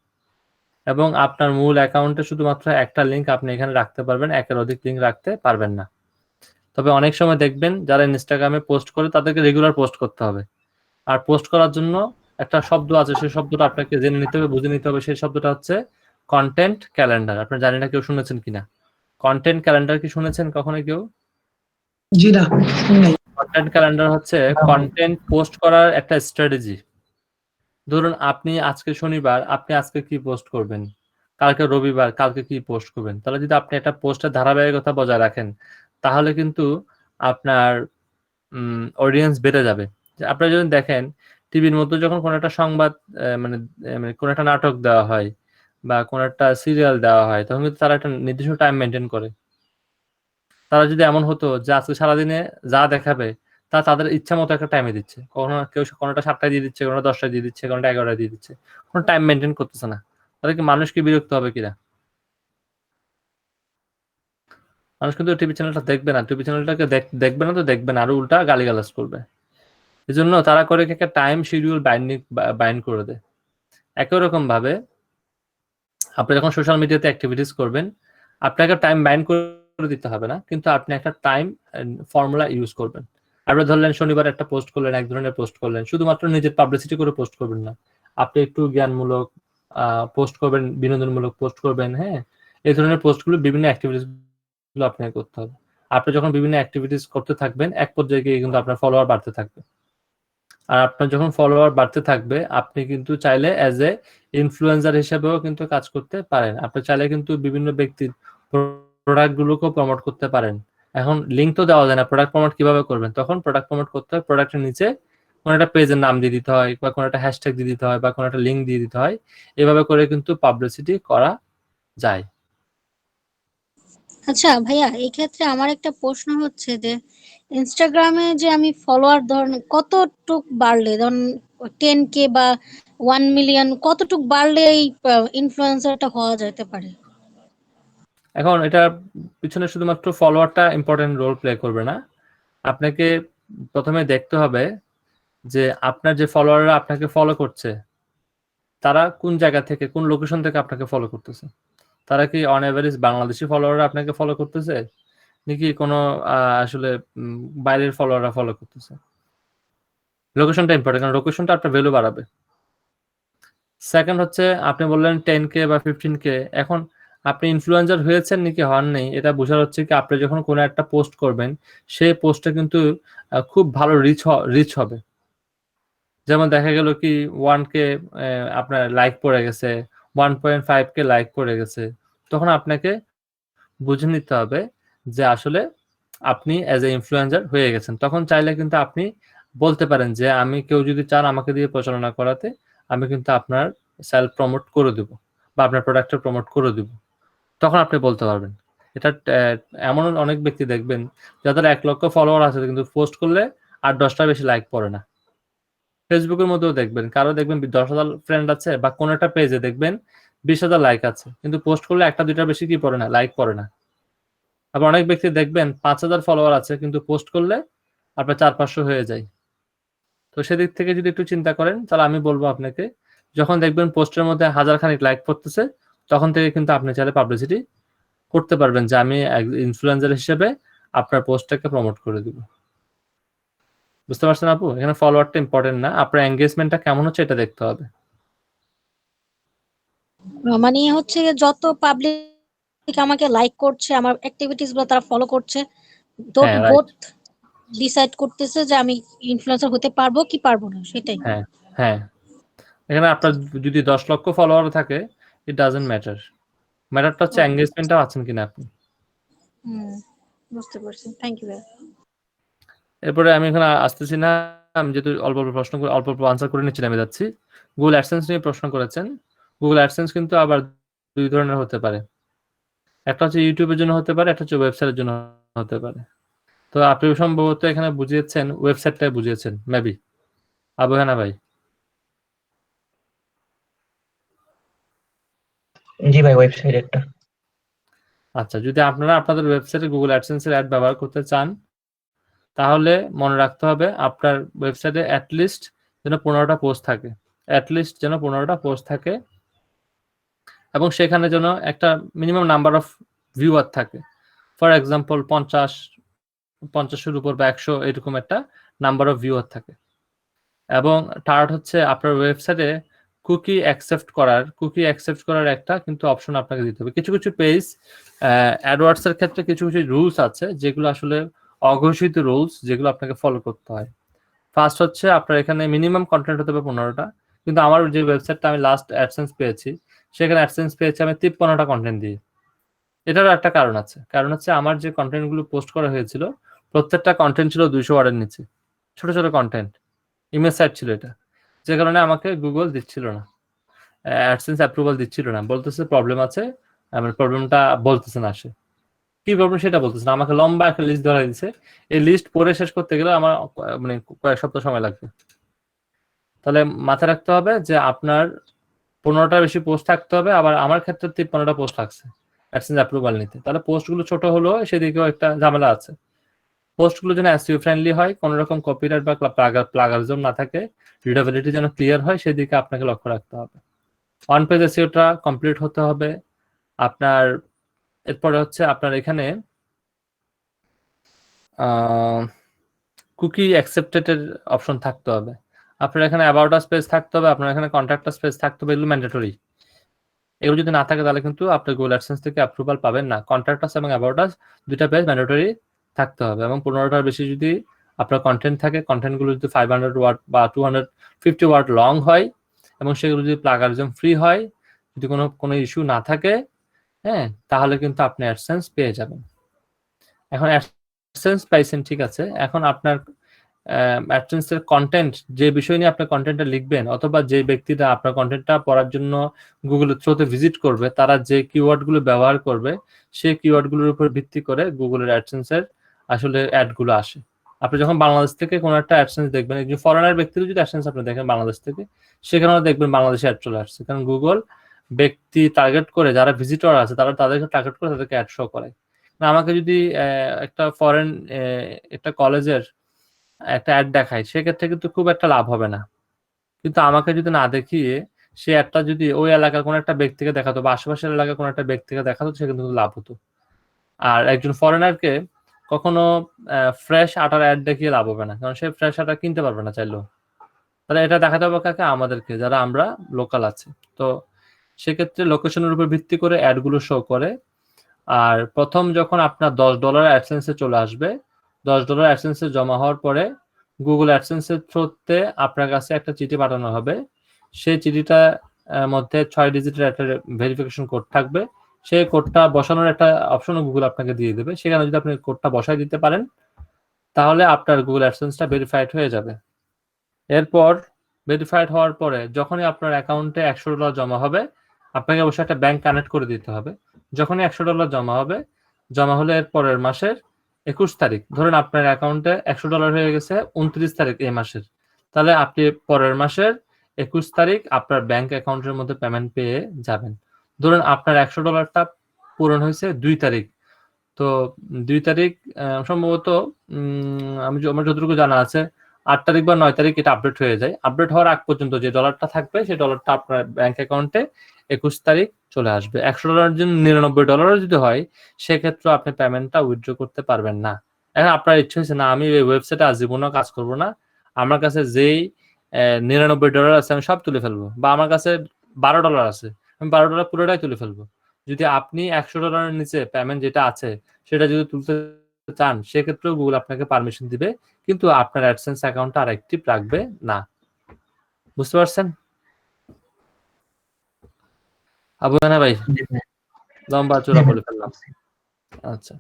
এবং আপনার মূল অ্যাকাউন্টে শুধুমাত্র একটা লিঙ্ক আপনি এখানে রাখতে পারবেন, একের অধিক লিঙ্ক রাখতে পারবেন না। তবে অনেক সময় দেখবেন যারা ইনস্টাগ্রামে পোস্ট করে তাদেরকে রেগুলার পোস্ট করতে হবে, আর পোস্ট করার জন্য একটা শব্দ আছে, সেই শব্দটা আপনাকে জেনে নিতে হবে, বুঝে নিতে হবে। সেই শব্দটা হচ্ছে কন্টেন্ট ক্যালেন্ডার। আপনি জানি না কেউ শুনেছেন কিনা কন্টেন্ট ক্যালেন্ডার, কি শুনেছেন কখনো কেউ? জি না, নাই। কন্টেন্ট ক্যালেন্ডার হচ্ছে কন্টেন্ট পোস্ট করার একটা স্ট্র্যাটেজি। ধরুন আপনি আজকে শনিবার, আপনি আজকে কি পোস্ট করবেন, কালকে রবিবার, কালকে কি পোস্ট করবেন। তাহলে যদি আপনি একটা পোস্টের ধারাবাহিকতা বজায় রাখেন, তাহলে কিন্তু আপনার অডিয়েন্স বেড়ে যাবে। আপনারা যদি দেখেন টিভির মধ্যে যখন কোনো একটা সংবাদ মানে কোনো একটা নাটক দেওয়া হয় বা কোনো একটা সিরিয়াল দেওয়া হয়, তখন কিন্তু তারা একটা নির্দিষ্ট টাইম মেনটেন করে। তারা যদি এমন হতো যে আজকে সারাদিনে যা দেখাবে তা তাদের ইচ্ছা মতো একটা টাইমে দিচ্ছে, কখনো কেউ কোনোটা 7টায় দিয়ে দিচ্ছে, কোনোটা 10টায় দিয়ে দিচ্ছে, কোনোটা 11টায় দিয়ে দিচ্ছে, কোনো টাইম মেনটেন করতেছে না, তাহলে কি মানুষ কি বিরক্ত হবে কিনা? মানুষ কিন্তু টিভি চ্যানেলটা দেখবে না, টিভি চ্যানেলটাকে দেখবে না, তো দেখবে না, আরো উল্টা গালিগালাজ করবে। এই জন্য তারা করে একটা টাইম শিডিউল বাইন্ড করে দেয়। একই রকম ভাবে আপনি যখন সোশ্যাল মিডিয়াতে অ্যাক্টিভিটিস করবেন, আপনাকে টাইম বাইন্ড করে দিতে হবে না, কিন্তু আপনি একটা টাইম ফর্মুলা ইউজ করবেন। আপনি ধরলেন শনিবার একটা পোস্ট করলেন, এক ধরনের পোস্ট করলেন, শুধুমাত্র নিজের পাবলিসিটি করে পোস্ট করবেন না, আপনি একটু জ্ঞানমূলক পোস্ট করবেন, বিনোদনমূলক পোস্ট করবেন। হ্যাঁ, এই ধরনের পোস্টগুলো বিভিন্ন অ্যাক্টিভিটিস গুলো আপনাকে করতে হবে। আপনি যখন বিভিন্ন অ্যাক্টিভিটিস করতে থাকবেন, এক পর্যায়ে গিয়ে কিন্তু আপনার ফলোয়ার বাড়তে থাকবে। আর আপনার যখন ফলোয়ার বাড়তে থাকবে, আপনি কিন্তু চাইলে অ্যাজ এ ইনফ্লুয়েন্সার হিসেবেও কিন্তু কাজ করতে পারেন। আপনি চাইলে কিন্তু বিভিন্ন ব্যক্তির প্রোডাক্ট গুলোকেও প্রমোট করতে পারেন। এখন লিঙ্ক তো দেওয়া যায় না, প্রোডাক্ট প্রমোট কিভাবে করবেন? তখন প্রোডাক্ট প্রমোট করতে হয় প্রোডাক্টের নিচে কোনো একটা পেজের নাম দিয়ে দিতে হয়, বা কোনো একটা হ্যাশট্যাগ দিয়ে দিতে হয়, বা কোনো একটা লিঙ্ক দিয়ে দিতে হয়। এভাবে করে কিন্তু পাবলিসিটি করা যায়। আচ্ছা ভাইয়া, এই ক্ষেত্রে আমার একটা প্রশ্ন হচ্ছে যে ইনস্টাগ্রামে যে আমি ফলোয়ার ধরেন কতটুক বাড়লে, ধরেন 10K বা 1 মিলিয়ন কতটুক বাড়লে এই ইনফ্লুয়েন্সারটা হওয়া যেতে পারে? এখন এটার পিছনে শুধুমাত্র ফলোয়ারটা ইম্পর্টেন্ট রোল প্লে করবে না। আপনাকে প্রথমে দেখতে হবে যে আপনার যে ফলোয়াররা আপনাকে ফলো করছে, তারা কোন জায়গা থেকে, কোন লোকেশন থেকে আপনাকে ফলো করতেছে। তারা কি অন এভারেজ বাংলাদেশি ফলোয়াররা আপনাকে ফলো করতেছে, নাকি কোনো আসলে বাইরের ফলোয়াররা ফলো করতেছে? লোকেশনটা ইম্পর্টেন্ট, কারণ লোকেশনটা আপনার ভ্যালু বাড়াবে। সেকেন্ড হচ্ছে, আপনি বললেন 10K বা 15K। এখন আপনি ইনফ্লুয়েন্সার হয়েছেন নাকি হন নাই, এটা বোঝার হচ্ছে কি আপনি যখন কোনো একটা পোস্ট করবেন, সেই পোস্টটা কিন্তু খুব ভালো রিচ হবে। যেমন দেখা গেল কি 1K আপনার লাইক পড়ে গেছে, 1.5K লাইক পড়ে গেছে, তখন আপনাকে বুঝে নিতে হবে যে আসলে আপনি অ্যাজ এ ইনফ্লুয়েন্সার হয়ে গেছেন। তখন চাইলে কিন্তু আপনি বলতে পারেন যে আমি, কেউ যদি চান আমাকে দিয়ে প্রচারণা করাতে, আমি কিন্তু আপনার সেলফ প্রমোট করে দেব, বা আপনার প্রোডাক্টের প্রমোট করে দেব। তখন আপনি বলতে পারবেন। এটা এমন অনেক ব্যক্তি দেখবেন যাদের 1 লক্ষ ফলোয়ার আছে, কিন্তু পোস্ট করলে 8-10টা বেশি লাইক পড়ে না। ফেসবুকের মধ্যেও দেখবেন, কারো দেখবেন 10,000 ফ্রেন্ড আছে, বা কোনো একটা পেজে দেখবেন 20,000 লাইক আছে, কিন্তু পোস্ট করলে 1-2টা বেশি কি পড়ে না, লাইক পড়ে না। আবার অনেক ব্যক্তি দেখবেন 5,000 ফলোয়ার আছে, কিন্তু পোস্ট করলে আপনার 400-500 হয়ে যায়। তো সেদিক থেকে যদি একটু চিন্তা করেন, তাহলে আমি বলবো আপনাকে, যখন দেখবেন পোস্টের মধ্যে 1000 খানিক লাইক পড়তেছে, তখন থেকে কিন্তু আপনি চাইলে পাবলিসিটি করতে পারবেন যে আমি ইনফ্লুয়েন্সার হিসেবে আপনার পোস্টটাকে প্রমোট করে দিব। বুঝতে পারছেন আপু? এখানে ফলোয়ারটা ইম্পর্টেন্ট না, আপনার এঙ্গেজমেন্টটা কেমন হচ্ছে এটা দেখতে হবে। মানে হচ্ছে যত পাবলিক আমাকে লাইক করছে, আমার অ্যাক্টিভিটিস গুলো তারা ফলো করছে, হ্যাঁ, রাইট। বোথ ডিসাইড করতেছে যে আমি ইনফ্লুয়েন্সার হতে পারবো কি পারবো না, সেটাই। হ্যাঁ, হ্যাঁ, এখানে আপনার যদি 10 লক্ষ ফলোয়ার থাকে, ইট ডাজন্ট ম্যাটার। ম্যাটারটা হচ্ছে এঙ্গেজমেন্টটাও আছেন কিনা আপনি। বুঝতে পারছি, থ্যাংক ইউ। এরপরে আমি এখানে আসতেছি না, আমি যেহেতু অল্প অল্প প্রশ্ন করে অল্প অল্প আনসার করে নিচ্ছি, আমি যাচ্ছি। গুগল অ্যাডসেন্স নিয়ে প্রশ্ন করেছেন। গুগল অ্যাডসেন্স কিন্তু আবার 2 ধরনের হতে পারে। একটা হচ্ছে ইউটিউবের জন্য হতে পারে, একটা হচ্ছে ওয়েবসাইটের জন্য হতে পারে। তো আপনি সম্ভবত এখানে বুঝিয়েছেন, ওয়েবসাইটটাই বুঝিয়েছেন মেবি, আবহানা ভাই। জি ভাই, ওয়েবসাইট একটা। আচ্ছা, যদি আপনারা আপনাদের ওয়েবসাইটে গুগল অ্যাডসেন্সের অ্যাড ব্যবহার করতে চান, তাহলে মনে রাখতে হবে আপনার ওয়েবসাইটে অ্যাটলিস্ট যেন 15টা পোস্ট থাকে, অ্যাটলিস্ট যেন 15টা পোস্ট থাকে, এবং সেখানে যেন একটা মিনিমাম নাম্বার অফ ভিউয়ার থাকে। ফর এক্সাম্পল 50-50-এর উপর বা 100 এরকম একটা নাম্বার অফ ভিউয়ার থাকে। এবং থার্ড হচ্ছে আপনার ওয়েবসাইটে কুকি অ্যাকসেপ্ট করার একটা কিন্তু অপশন আপনাকে দিতে হবে। কিছু কিছু পেজ অ্যাডওয়ার্ডস এর ক্ষেত্রে কিছু কিছু রুলস আছে, যেগুলো আসলে অঘোষিত রুলস, যেগুলো আপনাকে ফলো করতে হয়। ফার্স্ট হচ্ছে আপনার এখানে মিনিমাম কন্টেন্ট হতে হবে 15টা, কিন্তু আমার যে ওয়েবসাইটটা আমি লাস্ট অ্যাডসেন্স পেয়েছি, সেখানে অ্যাডসেন্স পেয়েছি আমি 53টা কন্টেন্ট দিয়ে। এটারও একটা কারণ আছে, কারণ হচ্ছে আমার যে কন্টেন্টগুলো পোস্ট করা হয়েছিল, প্রত্যেকটা কন্টেন্ট ছিল 200 ওয়ার্ডের নিচে, ছোট ছোট কন্টেন্ট, ইমেজ সাইট ছিল এটা, যে কারণে আমাকে গুগল দিচ্ছিল না, অ্যাডসেন্স অ্যাপ্রুভাল দিচ্ছিল না, বলতেছে প্রবলেম আছে। আমার প্রবলেমটা বলতেছে না, সে কি প্রবলেম সেটা বলতেছে না, আমাকে লম্বা একটা লিস্ট ধরা দিচ্ছে। এই লিস্ট পড়ে শেষ করতে গেলে আমার মানে কয়েক সপ্তাহ সময় লাগবে। তাহলে মাথায় রাখতে হবে যে আপনার 15টার বেশি পোস্ট থাকতে হবে। আবার আমার ক্ষেত্রে 15টা পোস্ট লাগছে অ্যাডসেন্স অ্যাপ্রুভাল নিতে। তাহলে পোস্টগুলো ছোট হলেও সেদিকেও একটা ঝামেলা আছে। পোস্টগুলো যেন এসইও ফ্রেন্ডলি হয়, কোনো রকম কপিরাইট বা প্লাগারিজম না থাকে, রিডেবিলিটি যেন ক্লিয়ার হয়, সেদিকে আপনাকে লক্ষ্য রাখতে হবে। অন পেজ এসইওটা কমপ্লিট হতে হবে। আপনার এরপরে হচ্ছে আপনার এখানে কুকি অ্যাকসেপ্টেড এর অপশন থাকতে হবে। আপনার এখানে অ্যাবাউট আস পেজ থাকতে হবে, আপনার এখানে কন্ট্যাক্ট আস পেজ থাকতে হবে, এগুলো ম্যান্ডেটরি। এগুলো যদি না থাকে তাহলে কিন্তু আপনি গুগল অ্যাডসেন্স থেকে অ্যাপ্রুভাল পাবেন না। কন্ট্যাক্ট আস এবং অ্যাবাউট আস দুইটা পেজ ম্যান্ডেটরি থাকতে হবে, এবং 15টার বেশি যদি আপনার কন্টেন্ট থাকে, কন্টেন্টগুলো যদি 500 ওয়ার্ড বা 250 ওয়ার্ড লং হয়, এবং সেগুলো যদি প্লাগারিজম ফ্রি হয়, যদি কোনো ইস্যু না থাকে, হ্যাঁ, তাহলে কিন্তু আপনি অ্যাডসেন্স পেয়ে যাবেন। এখন অ্যাডসেন্স পাইছেন, ঠিক আছে, এখন আপনার অ্যাডসেন্সের কন্টেন্ট, যে বিষয় নিয়ে আপনার কন্টেন্টটা লিখবেন, অথবা যে ব্যক্তিরা আপনার কন্টেন্টটা পড়ার জন্য গুগলের থ্রুতে ভিজিট করবে, তারা যে কিওয়ার্ডগুলো ব্যবহার করবে, সেই কিওয়ার্ডগুলোর উপর ভিত্তি করে গুগলের অ্যাডসেন্সের আসলে অ্যাডগুলো আসে। আপনি যখন বাংলাদেশ থেকে কোনো একটা অ্যাডসেন্স দেখবেন, একজন ফরেনার ব্যক্তির যদি অ্যাডসেন্স আপনি দেখেন বাংলাদেশ থেকে, সেখানেও দেখবেন বাংলাদেশে অ্যাড চলে আসছে, কারণ গুগল ব্যক্তি টার্গেট করে, যারা ভিজিটর আছে তারা তাদেরকে টার্গেট করে তাদেরকে অ্যাড শো করে। আমাকে যদি একটা ফরেন একটা কলেজের একটা অ্যাড দেখায়, সেক্ষেত্রে কিন্তু খুব একটা লাভ হবে না। কিন্তু আমাকে যদি না দেখিয়ে সে অ্যাডটা যদি ওই এলাকার কোনো একটা ব্যক্তিকে দেখাতো বা আশেপাশের এলাকার কোনো একটা ব্যক্তিকে দেখাতো, সে কিন্তু লাভ হতো। আর একজন ফরেনারকে কখনো ফ্রেশ আটার অ্যাড দেখিয়ে লাভ হবে না, কারণ সে ফ্রেশ আটা কিনতে পারবে না চাইলেও। তাহলে এটা দেখাতে হবে কাকে? আমাদেরকে, যারা আমরা লোকাল আছি। তো সেক্ষেত্রে লোকেশনের উপর ভিত্তি করে অ্যাডগুলো শো করে। আর প্রথম যখন আপনার $10 অ্যাডসেন্সে চলে আসবে, $10 অ্যাডসেন্সে জমা হওয়ার পরে গুগল অ্যাডসেন্সের থ্রুতে আপনার কাছে একটা চিঠি পাঠানো হবে। সেই চিঠিটা মধ্যে 6 ডিজিটের একটা ভেরিফিকেশন কোড থাকবে। সেই কোডটা বসানোর একটা অপশনও গুগল আপনাকে দিয়ে দেবে। সেখানে যদি আপনি কোডটা বসাই দিতে পারেন, তাহলে আপনার গুগল অ্যাডসেন্সটা ভেরিফাইড হয়ে যাবে। এরপর ভেরিফাইড হওয়ার পরে যখনই আপনার অ্যাকাউন্টে $100 জমা হবে, আপনাকে অবশ্যই একটা ব্যাংক কানেক্ট করে দিতে হবে। যখনই $100 জমা হবে, জমা হলে এর পরের মাসের 21 তারিখ, ধরুন আপনার অ্যাকাউন্টে $100 হয়ে গেছে 29 তারিখ এই মাসের, তাহলে আপনি পরের মাসের 21 তারিখ আপনার ব্যাংক অ্যাকাউন্টের মধ্যে পেমেন্ট পেয়ে যাবেন। ধরুন আপনার $100টা পূরণ হয়েছে 2 তারিখ, তো 2 তারিখ সম্ভবত আমার যতটুকু জানা আছে 8 তারিখ বা 9 তারিখ এটা আপডেট হয়ে যায়। আপডেট হওয়ার আগ পর্যন্ত যে ডলারটা থাকবে, সেই ডলারটা আপনার ব্যাংক অ্যাকাউন্টে 21 তারিখ চলে আসবে। $100 জন্য $99 যদি হয়, সেক্ষেত্রে আপনি পেমেন্টটা উইথড্র করতে পারবেন না। এখন আপনার ইচ্ছে হয়েছে না, আমি এই ওয়েবসাইটে আজীবনও কাজ করব না, আমার কাছে যেই $99 আছে আমি সব তুলে ফেলবো, বা আমার কাছে $12 আছে, আমি $12 পুরোটাই তুলে ফেলবো। যদি আপনি $100 নিচে পেমেন্ট যেটা আছে সেটা যদি তুলতে চান, সেক্ষেত্রেও গুগল আপনাকে পারমিশন দিবে, কিন্তু আপনার অ্যাডসেন্স অ্যাকাউন্টটা আর অ্যাক্টিভ রাখবে না। বুঝতে পারছেন আবু হানা ভাই? লম্বা চূড়া বলে ফেললাম। আচ্ছা,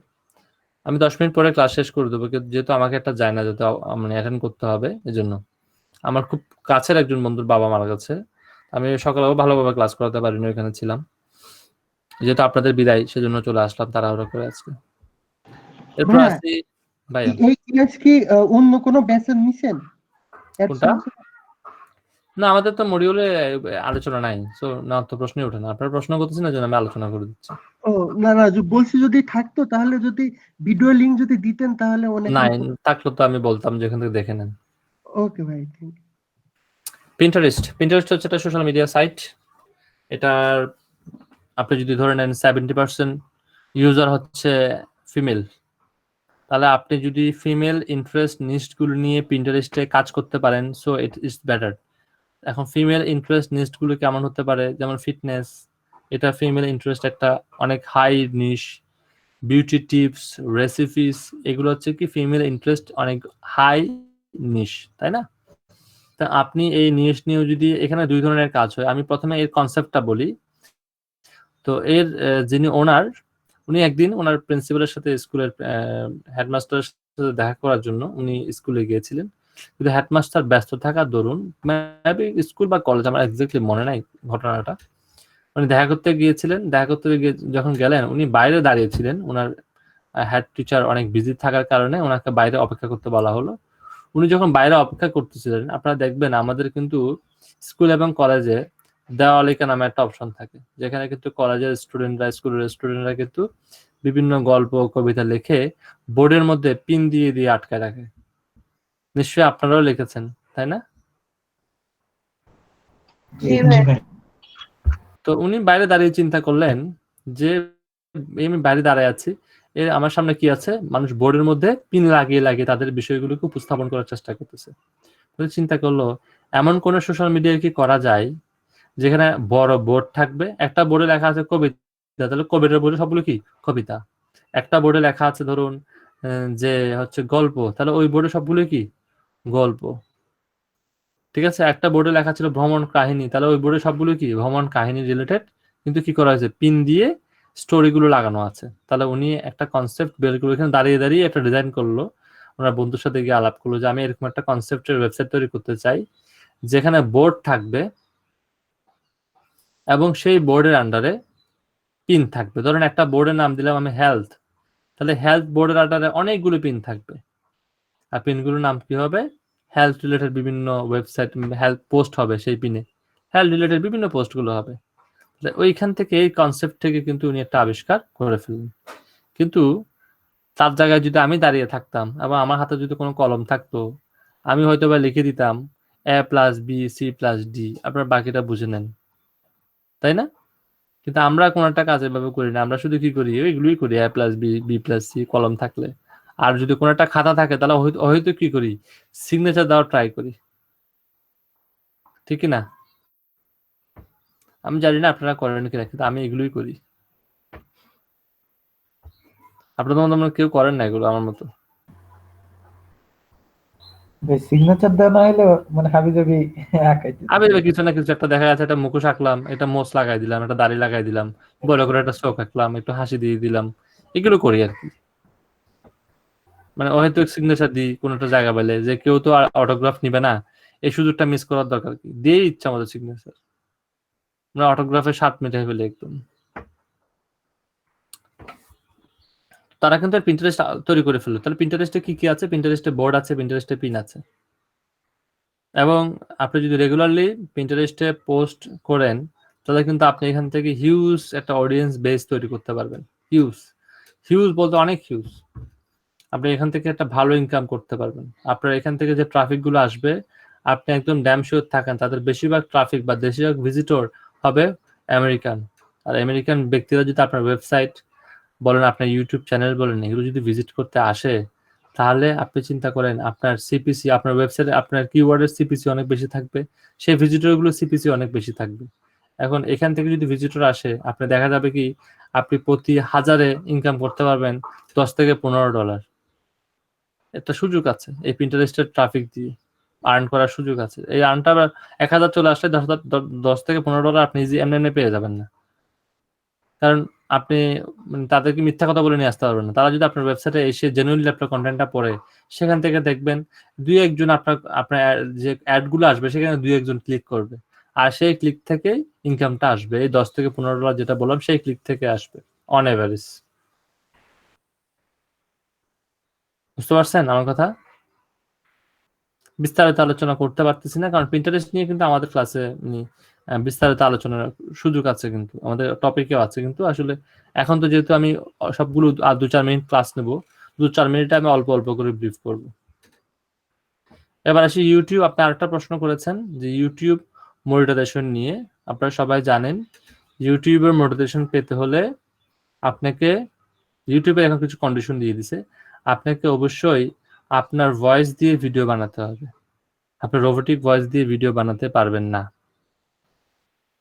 আমি 10 মিনিট পরে ক্লাস শেষ করে দেবো, যেহেতু আমাকে একটা জায়না যেতে মানে অ্যাটেন্ড করতে হবে, এজন্য। আমার খুব কাছের একজন বন্ধুর বাবা মারা গেছে, আমি সকালে ভালোভাবে ক্লাস করাতে পারিনি, ওইখানে ছিলাম। যেহেতু আপনাদের বিদায়, সেজন্য চলে আসলাম তাড়াহুড়ো করে আজকে। এরপর আসি ভাই, এই ক্লাস কি অন্য কোনো ব্যাচের নিছেন? কোনটা? না, আমাদের তো মডিউলে আলোচনা নাই, সো না তো প্রশ্নই ওঠে না। আপনার প্রশ্ন করতেছেন, এজন্য আমি আলোচনা করে দিচ্ছি। ও না না, বলছি যদি থাকতো তাহলে যদি ভিডিও লিংক যদি দিতেন তাহলে অনেক নাই, থাকলো তো আমি বলতাম যে এখান থেকে দেখে নেন। ওকে ভাই, থ্যাংক ইউ। পিন্টারেস্ট হচ্ছে একটা সোশ্যাল মিডিয়া সাইট। এটার আপনি যদি ধরে নেন 70% ইউজার হচ্ছে ফিমেল, তাহলে আপনি যদি ফিমেল ইন্টারেস্ট নিশগুলো নিয়ে পিন্টারেস্টে কাজ করতে পারেন, সো ইট ইজ বেটার। এখন ফিমেল ইন্টারেস্ট নিশগুলো কেমন হতে পারে? যেমন ফিটনেস, এটা ফিমেল ইন্টারেস্ট একটা অনেক হাই নিশ। বিউটি টিপস, রেসিপিস, এগুলো হচ্ছে কি ফিমেল ইন্টারেস্ট অনেক হাই নিশ, তাই না? তা আপনি এই নিশ নিয়েও যদি, এখানে 2 ধরনের কাজ হয়। আমি প্রথমে এর কনসেপ্টটা বলি। তো এর যিনি ওনার, উনি একদিন ওনার প্রিন্সিপালের সাথে, স্কুলের হেডমাস্টারের সাথে দেখা করার জন্য উনি স্কুলে গিয়েছিলেন, কিন্তু হেডমাস্টার ব্যস্ত থাকার দরুন, মেবি স্কুল বা কলেজ, আমার এক্স্যাক্টলি মনে নাই ঘটনাটা, উনি দেখা করতে গিয়েছিলেন। দেখা করতে গিয়ে যখন গেলেন, উনি বাইরে দাঁড়িয়েছিলেন, ওনার হেড টিচার অনেক বিজি থাকার কারণে ওনাকে বাইরে অপেক্ষা করতে বলা হলো। উনি যখন বাইরে অপেক্ষা করতেছিলেন, আপনারা দেখবেন আমাদের কিন্তু স্কুল এবং কলেজে দেওয়ালিকা নামে একটা অপশন থাকে, যেখানে কিন্তু কলেজের স্টুডেন্টরা, স্কুলের স্টুডেন্টরা কিন্তু বিভিন্ন গল্প কবিতা লিখে বোর্ডের মধ্যে পিন দিয়ে দিয়ে আটকায় রাখে। নিশ্চয়ই আপনারাও লিখেছেন, তাই না? তো উনি বাইরে দাঁড়িয়ে চিন্তা করলেন যে আমি বাইরে দাঁড়ায় আছি, এর আমার সামনে কি আছে, মানুষ বোর্ডের মধ্যে পিন লাগিয়ে লাগিয়ে তাদের বিষয়গুলোকে উপস্থাপন করার চেষ্টা করতেছে। চিন্তা করলো এমন কোন সোশ্যাল মিডিয়ায় কি করা যায় যেখানে বড় বোর্ড থাকবে, একটা বোর্ডে লেখা আছে কবিতা, তাহলে কবিতার বোর্ডে সবগুলো কি কবিতা। একটা বোর্ডে লেখা আছে ধরুন যে হচ্ছে গল্প, তাহলে ওই বোর্ডে সবগুলো কি গল্প। ঠিক আছে, একটা বোর্ডে লেখা ছিল ভ্রমণ কাহিনী, তাহলে ওই বোর্ডে সবগুলো কি ভ্রমণ কাহিনী রিলেটেড, কিন্তু কি করা হয়েছে পিন দিয়ে স্টোরিগুলো লাগানো আছে। তাহলে উনি একটা কনসেপ্ট বের করে এখানে দাঁড়িয়ে দাঁড়িয়ে একটা ডিজাইন করলো, ওনার বন্ধুর সাথে গিয়ে আলাপ করলো যে আমি এরকম একটা কনসেপ্টের ওয়েবসাইট তৈরি করতে চাই যেখানে বোর্ড থাকবে এবং সেই বোর্ডের আন্ডারে পিন থাকবে। ধরেন একটা বোর্ডের নাম দিলাম আমি হেলথ, তাহলে হেলথ বোর্ডের আন্ডারে অনেকগুলো পিন থাকবে, আর পিনগুলোর নাম কি হবে, হেলথ রিলেটেড বিভিন্ন ওয়েবসাইট হেলথ পোস্ট হবে, সেই পিনে হেলথ রিলেটেড বিভিন্ন পোস্টগুলো হবে। ওইখান থেকে এই কনসেপ্ট থেকে কিন্তু উনি একটা আবিষ্কার করে ফেললেন। কিন্তু তার জায়গায় যদি আমি দাঁড়িয়ে থাকতাম এবং আমার হাতে যদি কোনো কলম থাকতো, আমি হয়তো বা লিখে দিতাম A+B+C+D, আপনার বাকিটা বুঝে নেন, তাই না? কিন্তু আমরা কোনো একটা কাজ এভাবে করি না, আমরা শুধু কি করি ওইগুলোই করি A+B+B+C কলম থাকলে। আর যদি কোনো একটা খাতা থাকে তাহলে হয়তো কি করি সিগনেচার দেওয়ার ট্রাই করি, ঠিক না? আমি জানি না আপনারা করেন কিনা, কিন্তু আমি এগুলোই করি। আপনাদের মতো কেউ করেন না এগুলো আমার মতো। সিগনেচার দেওয়া না হলে মানে হাবিজাবি আঁকাইতে আমি কিছু না কিছু একটা দেখা যাচ্ছে, একটা মুখোশ আঁকলাম, একটা মোচ লাগাই দিলাম, একটা দাড়ি লাগাই দিলাম, বড় করে একটা চোখ আঁকলাম, একটু হাসি দিয়ে দিলাম, এগুলো করি আর কি। মানে হয়তো সিগনেচার দিই কোন একটা জায়গা পেলে, যে কেউ তো আর অটোগ্রাফ নিবে না, এই সুযোগটা মিস করার দরকার কি, দিয়ে ইচ্ছা আমাদের সিগনেচার, আমরা অটোগ্রাফের স্বাদ মেটাই ফেলি একদম। তারা কিন্তু প্রিন্টারেস্ট তৈরি করে ফেললো। তাহলে প্রিন্টারেস্টে কি কি আছে, প্রিন্টারেস্টে বোর্ড আছে, প্রিন্টারেস্টে পিন আছে, এবং আপনি যদি রেগুলারলি প্রিন্টারেস্টে পোস্ট করেন তাহলে কিন্তু আপনি এখান থেকে হিউজ একটা অডিয়েন্স বেস তৈরি করতে পারবেন। হিউজ হিউজ বলতে অনেক হিউজ। আপনি এখান থেকে একটা ভালো ইনকাম করতে পারবেন। আপনার এখান থেকে যে ট্রাফিক গুলো আসবে, আপনি একদম ড্যাম শিওর থাকেন তাদের বেশিরভাগ ট্রাফিক বা বেশিরভাগ ভিজিটর হবে আমেরিকান। আর আমেরিকান ব্যক্তিরা যদি আপনার ওয়েবসাইট বলেন, আপনার ইউটিউব চ্যানেল বলেন, এগুলো যদি ভিজিট করতে আসে, তাহলে আপনি চিন্তা করেন আপনার সিপিসি, আপনার ওয়েবসাইটে আপনার কিওয়ার্ডের সিপিসি অনেক বেশি থাকবে, সেই ভিজিটরগুলো সিপিসি অনেক বেশি থাকবে। এখন এখান থেকে যদি ভিজিটর আসে, আপনি দেখা যাবে কি আপনি প্রতি 1000-এ ইনকাম করতে পারবেন $10 থেকে $15। একটা সুযোগ আছে এই প্রিন্টারেস্টের ট্রাফিক দিয়ে আর্ন করার সুযোগ আছে। এই আর্নটা 1000 চলে আসলে $10 থেকে $15 আপনি ইজি এমনি পেয়ে যাবেন না, কারণ আপনি তাদেরকে মিথ্যা কথা বলে নিয়ে আসতে পারবেন না। তারা যদি আপনার ওয়েবসাইটে এসে জেনুইনলি আপনার কন্টেন্টটা পড়ে, সেখান থেকে দেখবেন দুই একজন আপনার যে অ্যাড গুলো আসবে সেখানে দুই একজন ক্লিক করবে, আর সেই ক্লিক থেকে ইনকামটা আসবে। এই $10 থেকে $15 যেটা বললাম সেই ক্লিক থেকে আসবে অন এভারেজ। বুঝতে পারছেন আমার কথা? বিস্তারিত আলোচনা করতে পারতেছি না, কারণ প্রিন্টারেস্ট নিয়ে কিন্তু আমাদের ক্লাসে বিস্তারিত আলোচনার সুযোগ আছে, কিন্তু আমাদের টপিকেও আছে, কিন্তু আসলে এখন তো যেহেতু আমি সবগুলো আর 2-4 মিনিট ক্লাস নেব, 2-4 মিনিটে আমি অল্প অল্প করে ব্রিফ করব। এবার আসি ইউটিউব। আপনি আরেকটা প্রশ্ন করেছেন যে ইউটিউব মনিটাইজেশন নিয়ে। আপনারা সবাই জানেন ইউটিউবের মনিটাইজেশন পেতে হলে আপনাকে ইউটিউবে এখন কিছু কন্ডিশন দিয়ে দিছে, আপনাকে অবশ্যই আপনার ভয়েস দিয়ে ভিডিও বানাতে হবে। আপনি রোবোটিক ভয়েস দিয়ে ভিডিও বানাতে পারবেন না,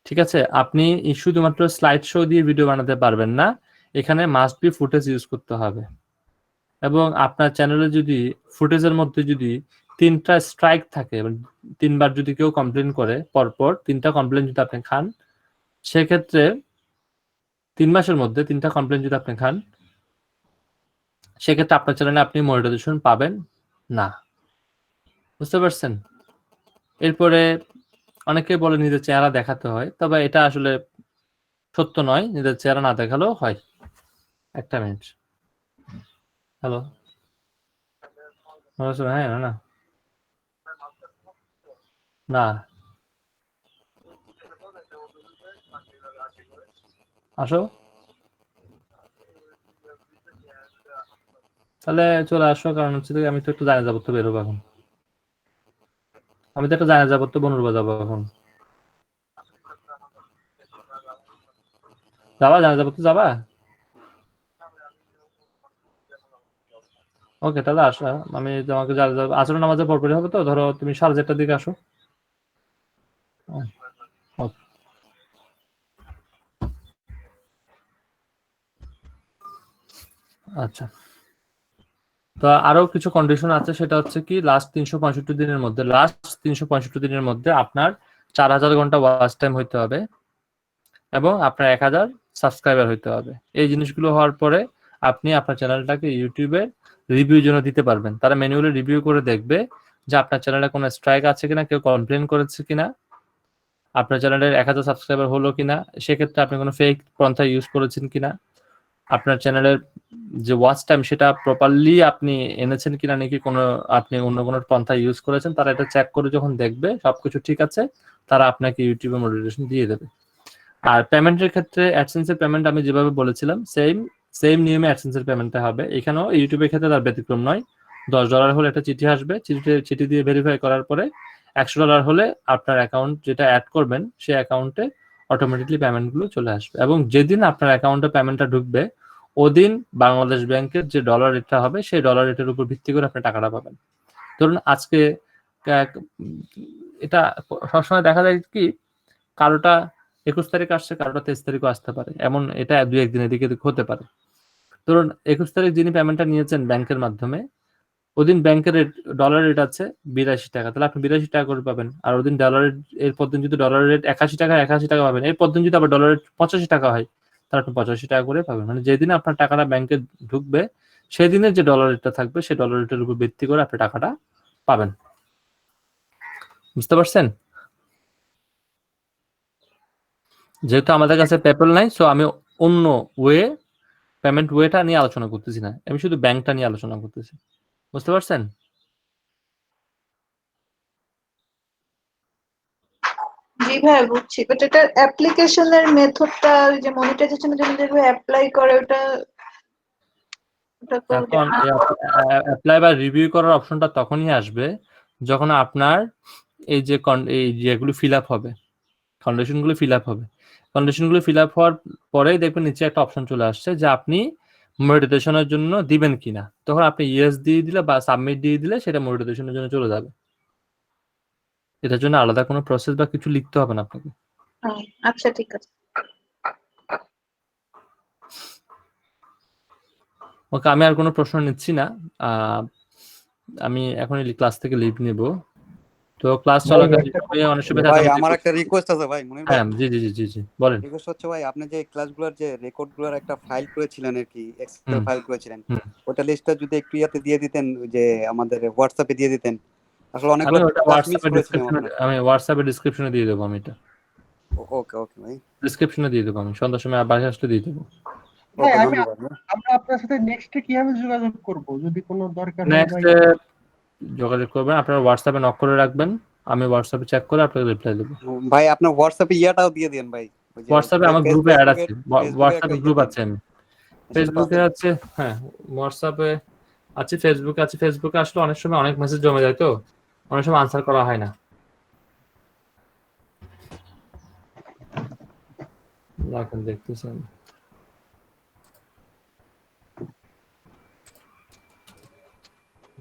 ঠিক আছে? আপনি শুধুমাত্র স্লাইড শো দিয়ে ভিডিও বানাতে পারবেন না, এখানে মাস্ট বি ফুটেজ ইউজ করতে হবে। এবং আপনার চ্যানেলে যদি ফুটেজের মধ্যে যদি 3টা স্ট্রাইক থাকে, 3বার যদি কেউ কমপ্লেন করে পরপর 3টা কমপ্লেন যদি আপনি খান, সেক্ষেত্রে 3 মাসের মধ্যে 3টা কমপ্লেন যদি আপনি খান, সেক্ষেত্রে আপনার চ্যানেলে আপনি মনিটাইজেশন পাবেন না। বুঝতে পারছেন? এরপরে অনেকে বলে নিজের চেহারা দেখাতে হয়, তবে এটা আসলে সত্য নয়, নিজের চেহারা না দেখালেও হয়। একটা মিনিট। হ্যালো, হ্যাঁ না না আসো, তাহলে চলে আসো, কারণ হচ্ছে আমি তো একটু জানা যাবো তো বেরোবো এখন, আমি তো একটা জানা যাবো তো বনুরবা যাবো এখন। যাবা জানা যাবো তো যাবা? ওকে, তাহলে আসো। আমি তোমাকে আসর নামাজে পড়তে হবে, তো ধরো তুমি 4:30টার দিকে আসো। ওকে। আচ্ছা, তো আরো কিছু কন্ডিশন আছে, সেটা হচ্ছে কি লাস্ট 365 দিনের মধ্যে আপনার 4000 ঘন্টা ওয়াচ টাইম হইতে হবে এবং আপনার 1000 সাবস্ক্রাইবার হইতে হবে। এই জিনিসগুলো হওয়ার পরে আপনি আপনার চ্যানেলটাকে ইউটিউবে রিভিউর জন্য দিতে পারবেন। তারা ম্যানুয়ালি রিভিউ করে দেখবে যে আপনার চ্যানেলে কোনো স্ট্রাইক আছে কিনা, কেউ কমপ্লেন করেছে কিনা, আপনার চ্যানেলের 1000 সাবস্ক্রাইবার হলো কিনা, সেক্ষেত্রে আপনি কোনো ফেক পন্থা ইউজ করেছেন কিনা, আপনার চ্যানেলের যে ওয়াচ টাইম সেটা প্রপারলি আপনি এনেছেন কিনা, নাকি কোনো আপনি অন্য কোনো পন্থা ইউজ করেছেন, তারা এটা চেক করে যখন দেখবে সবকিছু ঠিক আছে, তারা আপনাকে ইউটিউবে মনিটাইজেশন দিয়ে দেবে। আর পেমেন্টের ক্ষেত্রে অ্যাডসেন্সের পেমেন্ট আমি যেভাবে বলেছিলাম সেম নিয়মে অ্যাডসেন্সের পেমেন্টটা হবে। এখানেও ইউটিউবের ক্ষেত্রে তার ব্যতিক্রম নয়। $10 হলে একটা চিঠি আসবে, চিঠি দিয়ে ভেরিফাই করার পরে $100 হলে আপনার অ্যাকাউন্ট যেটা অ্যাড করবেন সেই অ্যাকাউন্টে অটোমেটিকলি পেমেন্টগুলো চলে আসবে। এবং যেদিন আপনার অ্যাকাউন্টে পেমেন্টটা ঢুকবে ওদিন বাংলাদেশ ব্যাংকের যে ডলার রেটটা হবে সেই ডলার রেটের উপর ভিত্তি করে আপনি টাকাটা পাবেন। ধরুন আজকে এটা সবসময় দেখা যায় কি কারোটা 21 তারিখ আসছে, কারোটা 23 তারিখও আসতে পারে, এমন এটা 2-1 দিনের দিকে হতে পারে। ধরুন 21 তারিখ যিনি পেমেন্টটা নিয়েছেন ব্যাংকের মাধ্যমে, ওদিন ব্যাংকের রেট ডলার রেট আছে 82 টাকা, তাহলে আপনি 82 টাকা করে পাবেন। আর ওদিন ডলার এরপর দিন যদি ডলার রেট 81 টাকা পাবেন, এরপর দিন যদি আবার ডলার রেট 85 টাকা হয় তাহলে আপনি 85 টাকা করে পাবেন। মানে যেদিন আপনার টাকাটা ব্যাংকে ঢুকবে সেই দিনের যে ডলার রেটটা থাকবে সেই ডলার রেটের উপর ভিত্তি করে আপনি টাকাটা পাবেন। বুঝতে পারছেন? যেহেতু আমাদের কাছে পেপ্যাল নাই, সো আমি অন্য পেমেন্ট ওয়েটা নিয়ে আলোচনা করতেছি না, আমি শুধু ব্যাংকটা নিয়ে আলোচনা করতেছি। বুঝতে পারছেন? জি ভাই বুঝছি, বাট এটা অ্যাপ্লিকেশনের মেথডটা যে মনিটাইজেশনের জন্য যেভাবে অ্যাপ্লাই করে ওটা এখন অ্যাপ্লাই বা রিভিউ করার অপশনটা তখনই আসবে যখন আপনার এই যেগুলো ফিল আপ হবে, কন্ডিশনগুলো ফিল আপ হবে। কন্ডিশনগুলো ফিল আপ হওয়ার পরেই দেখবেন নিচে একটা অপশন চলে আসছে যে আপনি মনিটাইজেশনের জন্য দিবেন কিনা। তখন আপনি ইয়েস দিয়ে দিলে বা সাবমিট দিয়ে দিলে সেটা মনিটাইজেশনের জন্য চলে যাবে। এটার জন্য আলাদা কোনো প্রসেস বা কিছু লিখতে হবে না আপনাকে। আচ্ছা ঠিক আছে। ওকে, আমি আর কোনো প্রশ্ন নিচ্ছি না। আমি এখন ক্লাস থেকে লিভ নিব। তো ক্লাস চলাকালীন অনেক সময় ভাই আমার একটা রিকোয়েস্ট আছে ভাই, মনির ভাই। হ্যাঁ, জি জি জি জি জি বলেন। রিকোয়েস্ট হচ্ছে ভাই, আপনি যে ক্লাসগুলোর যে রেকর্ডগুলোর একটা ফাইল করেছিলেন আর কি, এক্সেল ফাইল করেছিলেন, ওটা লিস্টটা যদি একটু ইয়াতে দিয়ে দিতেন, যে আমাদের হোয়াটসঅ্যাপে দিয়ে দিতেন। আসলে অনেকগুলো ক্লাস মিস করেছিলাম আমরা। আমি হোয়াটসঅ্যাপে ডেসক্রিপশনে দিয়ে দেব। আমি এটা ওকে ওকে ভাই, ডেসক্রিপশনে দিয়ে দেব। আমি সন্ধ্যার সময় বাসায় আসলে দিয়ে দেব। ভাই আমরা আপনার সাথে নেক্সটে কিভাবে যোগাযোগ করব যদি কোনো দরকার হয়? নেক্সট যোগাযোগ করবেন, আপনারা হোয়াটসঅ্যাপে নক করে রাখবেন, আমি হোয়াটসঅ্যাপে চেক করে আপনাকে রিপ্লাই দেব। ভাই আপনার হোয়াটসঅ্যাপে ইয়াটাও দিয়ে দেন ভাই। হোয়াটসঅ্যাপে আমার গ্রুপে অ্যাড আছে, হোয়াটসঅ্যাপে গ্রুপ আছে, আমি ফেসবুকে আছে। হ্যাঁ, হোয়াটসঅ্যাপে আছে, ফেসবুকে আছে। ফেসবুকে আসলে অনেক সময় অনেক মেসেজ জমে যায়, তো অনেক সময় আনসার করা হয় না। এখন দেখতেছেন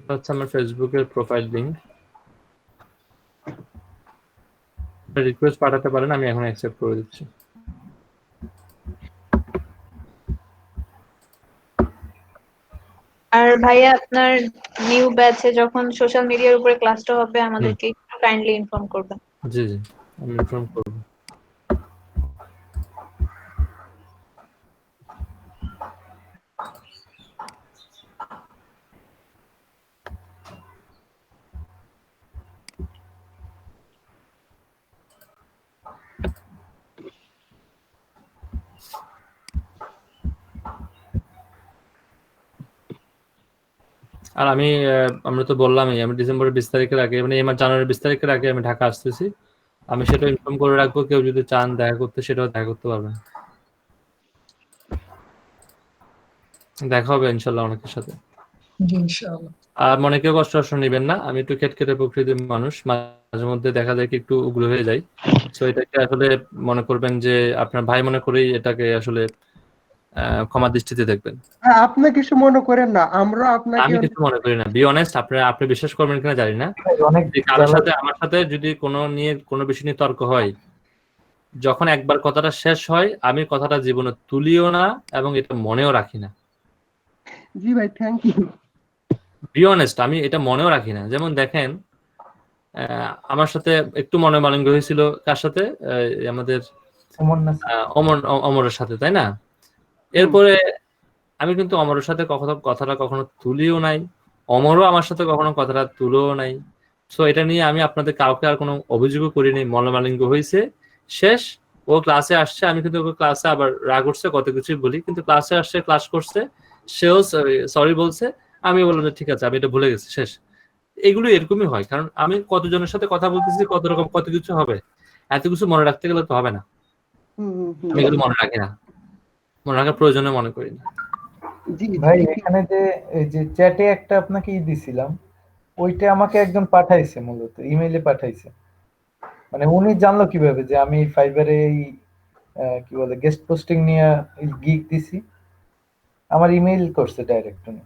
হচ্ছে আমার ফেসবুকের প্রোফাইল লিংক, রিকোয়েস্ট পাঠাতে পারেন, আমি এখন অ্যাকসেপ্ট করে দিচ্ছি। আর ভাইয়া আপনার নিউ ব্যাচে যখন সোশ্যাল মিডিয়ার উপরে ক্লাসটা হবে আমাদেরকে একটু কাইন্ডলি ইনফর্ম করবেন। জি জি, আমি ইনফর্ম করব। আর আমরা তো বললামই, আমি ডিসেম্বরের 20 তারিখের আগে, মানে এই মাস জানুয়ারির 20 তারিখের আগে আমি ঢাকা আসতেছি। আমি সেটা ইনফর্ম করে রাখবো, কেউ যদি চান দেখা করতে সেটাও দেখা করতে পারবেন। দেখা হবে ইনশাল্লাহ অনেকের সাথে। আর মনে কেউ কষ্ট নেবেন না, আমি একটু খেটখেটে প্রকৃতির মানুষ, মাঝে মধ্যে দেখা যায় কি একটু উগ্র হয়ে যাই। তো এটাকে আসলে মনে করবেন যে আপনার ভাই মনে করেই এটাকে আসলে ক্ষমা দৃষ্টিতে দেখবেন। হ্যাঁ, আপনি কিছু মনে করেন না, আমরা আপনাকে আমি কিছু মনে করি না, বি অনেস্ট। আপনি বিশ্বাস করবেন কিনা জানি না, অনেক যে কারোর সাথে আমার সাথে যদি কোনো বিষয় নিয়ে তর্ক হয়, যখন একবার কথাটা শেষ হয় আমি কথাটা জীবনে তুলিও না এবং এটা মনেও রাখি না। জি ভাই, থ্যাংক ইউ। বি অনেস্ট, আমি এটা মনেও রাখি না। যেমন দেখেন, আমার সাথে একটু মনোমালিন্য হয়েছিল কার সাথে, আমাদের অমরের সাথে, তাই না? এরপরে আমি কিন্তু অমরের সাথে কথাটা কখনো তুলিও নাই, অমরও আমার সাথে কখনো কথাটা তুলেও নাই। সো এটা নিয়ে আমি আপনাদের কাউকে আর কোনো অভিযোগও করিনি। মনোমালিন্য হয়েছে, শেষ। ও ক্লাসে আসছে, আমি কিন্তু ওকে ক্লাসে আবার রাগ উঠছে, কত কিছুই বলি, কিন্তু ক্লাসে আসছে, ক্লাস করছে, সেও সরি বলছে, আমি বললাম যে ঠিক আছে, আমি এটা ভুলে গেছি, শেষ। এগুলো এরকমই হয়, কারণ আমি কতজনের সাথে কথা বলতেছি, কত রকম কত কিছু হবে, এত কিছু মনে রাখতে গেলে তো হবে না। আমি এগুলো মনে রাখি না, মনে রাখার প্রয়োজনে মনে করি না। ভাই এখানে যে এই যে চ্যাটে একটা আপনাকে দিছিলাম, ওইটা আমাকে একজন পাঠাইছে, মূলত ইমেইলে পাঠাইছে। মানে উনি জানলো কিভাবে যে আমি ফাইবারে এই কি বলে গেস্ট পোস্টিং নিয়ে গিগ দিছি? আমার ইমেইল করছে ডাইরেক্ট উনি।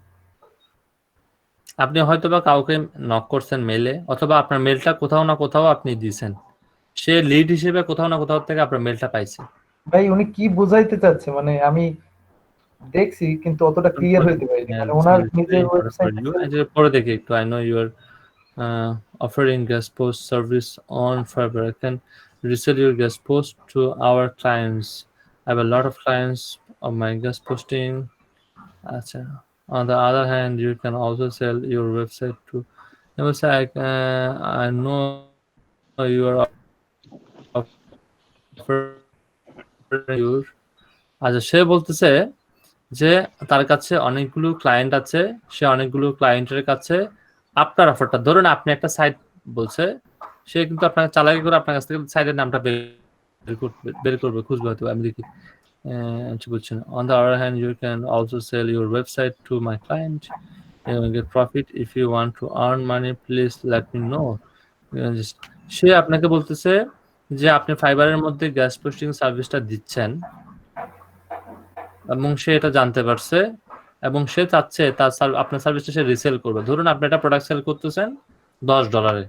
আপনি হয়তোবা কাউকে নক করছেন মেলে, অথবা আপনার মেলটা কোথাও না কোথাও আপনি দিয়েছেন, সে লিড হিসেবে কোথাও না কোথাও থেকে আপনার মেলটা পাইছে। ভাই উনি কি বোঝাইতে চাচ্ছে, মানে আমি দেখছি কিন্তু অতটা ক্লিয়ার হইতে পারিনি। মানে ওনার নিজের ওয়েবসাইটে পরে দেখি একটু। I know you are offering guest post service on Fiverr. I can resell your guest post to our clients. I have a lot of clients of my guest posting. Acha. On the other hand, you can also sell your website to. I know you are offering your. আচ্ছা, সে বলতেছে যে তার কাছে অনেকগুলো ক্লায়েন্ট আছে, সে অনেকগুলো ক্লায়েন্টের কাছে আপনার অফারটা, ধরুন আপনি একটা সাইট বলছে, সে কিন্তু আপনাকে চালাকি করে আপনার কাছ থেকে সাইটের নামটা বের করবে, খুঁজবে হয়তো। আমি দেখি বলছেন, on the other hand you can also sell your website to my client, you will get profit. If you want to earn money please let me know. সে আপনাকে বলতেছে যে আপনি ফাইবারের মধ্যে গ্যাস পোস্টিং সার্ভিসটা দিচ্ছেন, এবং সে এটা জানতে পারছে, এবং সে চাচ্ছে আপনার সার্ভিসটা সে রিসেল করবে। ধরুন আপনি একটা প্রোডাক্ট সেল করতেছেন $10,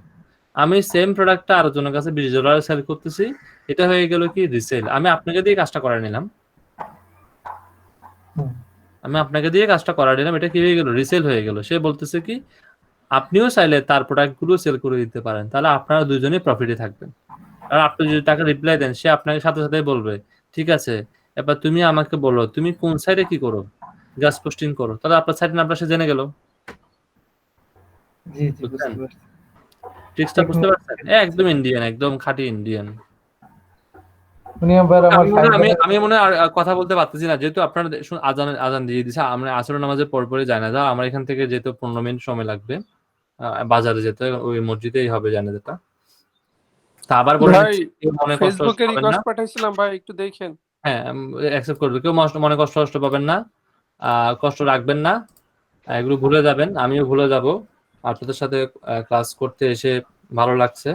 আমি সেম প্রোডাক্টটা আরো জনের কাছে $20 সেল করতেছি, এটা হয়ে গেল কি রিসেল। আমি আপনাকে দিয়ে কাজটা করাই নিলাম, এটা কি হয়ে গেল, রিসেল হয়ে গেল। সে বলতেছে কি আপনিও চাইলে তার প্রোডাক্টগুলো সেল করে দিতে পারেন, তাহলে আপনারা দুজনেই প্রফিটে থাকবেন। আর আপনি যদি তাকে রিপ্লাই দেন, সে আপনাকে সাথে সাথে বলবে ঠিক আছে, এবার তুমি আমাকে বলো তুমি কোন সাইটে কি করো, গ্যাস পোস্টিং করো, তাহলে আপনার সাইটের নামটা সে জেনে গেল। জি জি, বুঝতে পারছি। ট্রিক্সটা বুঝতে পারছেন? একদম ইন্ডিয়ান, একদম খাঁটি ইন্ডিয়ান। আমি মনে হয় আর কথা বলতে পারতেছি না, যেহেতু আপনারা আজান দিয়ে দিচ্ছে, আমরা আসরের নামাজের পরে জানাজা, আমার এখান থেকে যেহেতু 15 মিনিট সময় লাগবে বাজারে যেতে, ওই মসজিদেই হবে জানাজাটা। তা আবার বলে মনে কষ্ট পাঠাইছিলাম ভাই, একটু দেখেন। হ্যাঁ, অ্যাকসেপ্ট করবে, কেউ মনে কষ্ট পাবেন না, কষ্ট রাখবেন না, এগুলো ভুলে যাবেন, আমিও ভুলে যাব। আপনাদের সাথে ক্লাস করতে এসে ভালো লাগছে।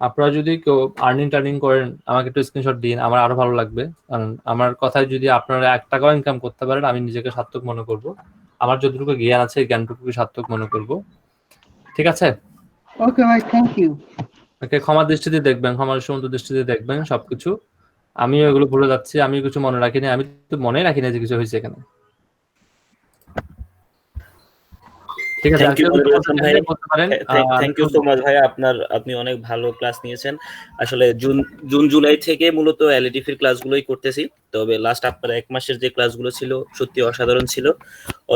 আপনারা যদি কেউ টার্নিং করেন, আমাকে একটু স্ক্রিনশট দিন, আমার আরো ভালো লাগবে। কারণ আমার কথায় যদি আপনারা 1 টাকাও ইনকাম করতে পারেন, আমি নিজেকে সার্থক মনে করব। আমার যতটুকু জ্ঞান আছে এই জ্ঞানটুকু সার্থক মনে করব। ঠিক আছে? ওকে ভাই, থ্যাংক ইউ। ওকে, ক্ষমার দৃষ্টিতে দেখবেন, ক্ষমার সুন্দর দৃষ্টিতে দেখবেন সবকিছু। আমিও এগুলো ভুলে যাচ্ছি, আমিও কিছু মনে রাখিনি, আমি তো মনে রাখি না যে কিছু হয়েছে এখানে। ঠিক আছে, থ্যাংক ইউ সো মাচ ভাই, আপনি অনেক ভালো ক্লাস নিয়েছেন। আসলে জুন জুলাই থেকে মূলত এলইডিপির ক্লাসগুলোই করতেছি, তবে লাস্ট আপনার 1 মাসের যে ক্লাসগুলো ছিল সত্যি অসাধারণ ছিল,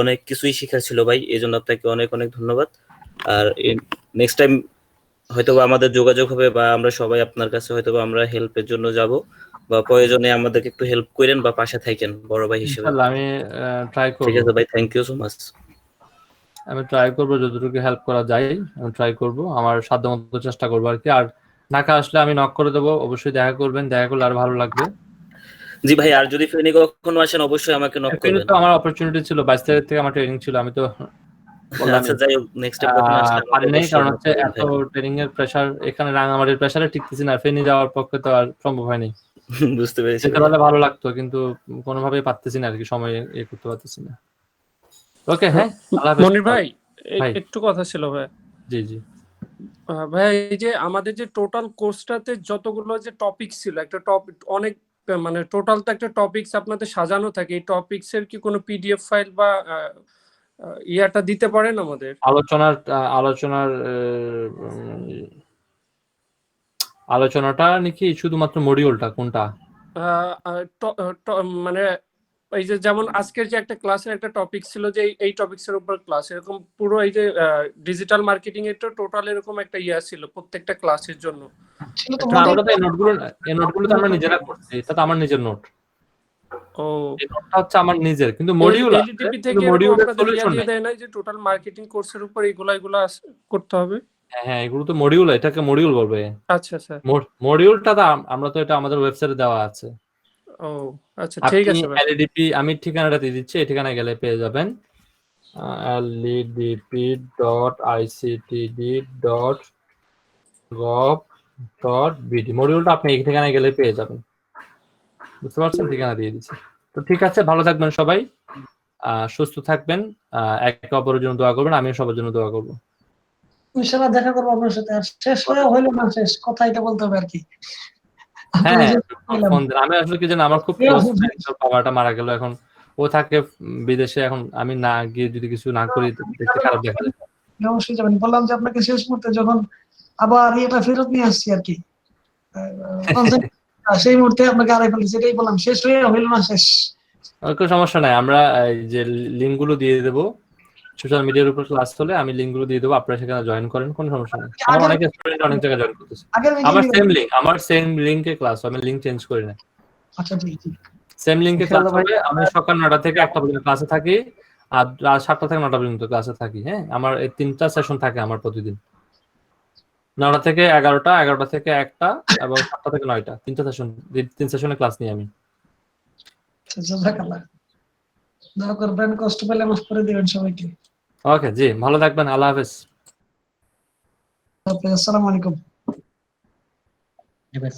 অনেক কিছুই শেখার ছিল ভাই, এই জন্য আপনাকে অনেক অনেক ধন্যবাদ। আর নেক্সট টাইম হয়তোবা আমাদের যোগাযোগ হবে, বা আমরা সবাই আপনার কাছে হয়তোবা আমরা হেল্পের জন্য যাব, বা প্রয়োজনে আমাদেরকে একটু হেল্প করেন বা পাশে থাকেন বড় ভাই হিসেবে। আমি ট্রাই করব। ঠিক আছে ভাই, থ্যাংক ইউ সো মাচ। আমি ট্রাই করবো যতটুকু হেল্প করা যায়, আমি ট্রাই করব, আমার সাধ্যমতো চেষ্টা করবো আর কি। আর ঢাকা আসলে আমি নক করে দেবো, অবশ্যই দেখা করবেন, দেখা করলে আর ভালো লাগবে। জি ভাই, আর যদি ফেনী কখনো আসেন অবশ্যই আমাকে নক করবেন। তো আমার অপরচুনিটি ছিল, 22 তারিখ থেকে আমার ট্রেনিং ছিল, আমি তো আচ্ছা যাই হোক, নেক্সট টাইম কখন আসলে পারি আমাকে নাই, অবশ্যই কারণ মনে হচ্ছে করিয়েন এত ভাই। ট্রেনিং এর প্রেসার, এখানে রাঙামাটির প্রেসারে টিকতেছি না, ফেনী যাওয়ার পক্ষে তো আর সম্ভব হয়নি। বুঝতে পেরেছি যেতে ভাই। পারলে ভালো লাগতো, কিন্তু কোনোভাবেই পারতেছি না আর কি, সময় করতে পারতেছি না। ওকে, হ্যাঁ, আল্লাহ হাফেজ। মনির ভাই ভাই একটু কথা ছিল ভাই। জি জি ভাই এই যে আমাদের যে টোটাল কোর্সটাতে যতগুলো যে টপিক ছিল, একটা টপিক অনেক মানে টোটাল তো একটা টপিকস আপনাদের সাজানো থাকে, এই টপিকস এর কি কোনো পিডিএফ ফাইল বা ইয়াটা দিতে পারেন আমাদের? আলোচনাটা নাকি শুধুমাত্র মডিউলটা কোনটা? মানে এই যে যেমন আজকের যে একটা ক্লাসের একটা টপিক ছিল যে এই টপিকসের উপর ক্লাস, এরকম পুরো এই যে ডিজিটাল মার্কেটিং এর টোটাল এরকম একটা ইয়া ছিল প্রত্যেকটা ক্লাসের জন্য। আমরা তো এই নোটগুলো তো আমরা নিজেরা করছি, এটা তো আমার নিজের নোট। ও, এই নোটটা হচ্ছে আমার নিজের, কিন্তু মডিউল আছে, এলটিপি কিন্তু থেকে এরকম মডিউলের আপনাদের ইয়া সলিউশন দিয়ে নাই। দেয় না যে টোটাল মার্কেটিং কোর্সের উপর এগুলা করতে হবে? হ্যাঁ, এগুলো তো মডিউল, এটাকে মডিউল বলবে। আচ্ছা আচ্ছা, মডিউলটা তো আমরা তো এটা আমাদের ওয়েবসাইটে দেওয়া আছে। ও আচ্ছা ঠিক আপনি আছে ভাই। এলইডিপি, আমি ঠিকানাটা দিয়ে দিচ্ছি, এই ঠিকানায় গেলে পেয়ে যাবেন lddp.ictd.gov.bd, মডিউলটা আপনি এই ঠিকানায় গেলে পেয়ে যাবেন। বুঝতে পারছেন? ঠিকানা দিয়ে দিচ্ছি। তো ঠিক আছে, ভালো থাকবেন সবাই, সুস্থ থাকবেন, একে অপরের জন্য দোয়া করবেন, আমিও সবার জন্য দোয়া করবো। ইনশাআল্লাহ দেখা করবো আপনার সাথে। আর শেষ হয়ে হইলো না শেষ, কথা এটা বলতে হবে আর কি। হ্যাঁ, ফোন দেন। আমি আসলে কি জানেন, আমার খুব ক্লোজ বাবাটা মারা গেল, এখন ও থাকে বিদেশে, এখন আমি না গিয়ে যদি কিছু না করি দেখতে খারাপ দেখা যায়। অবশ্যই যাবেন। বললাম যে আপনাকে শেষ মুহূর্তে যখন আবার এটা ফেরত নিয়ে আসছি আর কি, সেই মুহূর্তে আপনাকে আড়াই ফেলছি, এটাই বললাম, শেষ হয়ে হইলো না শেষ। কোনো সমস্যা নাই, আমরা এই যে লিঙ্কগুলো দিয়ে দেবো, সোশ্যাল মিডিয়ার উপর ক্লাস হলে আমি লিঙ্কগুলো দিয়ে দেবো, আপনারা সেখানে জয়েন করেন, কোনো সমস্যা নেই। আমার অনেক স্টুডেন্ট অনেক জায়গায় জয়েন করতেছে। আমার সেম লিঙ্কে ক্লাস, আমি লিঙ্ক চেঞ্জ করি না। আচ্ছা জি জি, সেম লিঙ্কে ক্লাস হবে। আমি সকাল 9টা থেকে 1টা পর্যন্ত ক্লাসে থাকি, আর রাত 7টা থেকে 9টা পর্যন্ত ক্লাসে থাকি। হ্যাঁ, আমার এই 3টা সেশন থাকে আমার প্রতিদিন, 9টা থেকে 11টা, 11টা থেকে 1টা এবং 7টা থেকে 9টা, 3টা সেশন, 3 সেশনে ক্লাস নিই আমি। জাযাকাল্লাহ। দোয়া করবেন, কষ্ট পেলে মাফ করে দিবেন সবাইকে। ওকে জি, ভালো থাকবেন, আল্লাহ হাফেজ। আসসালামু আলাইকুম।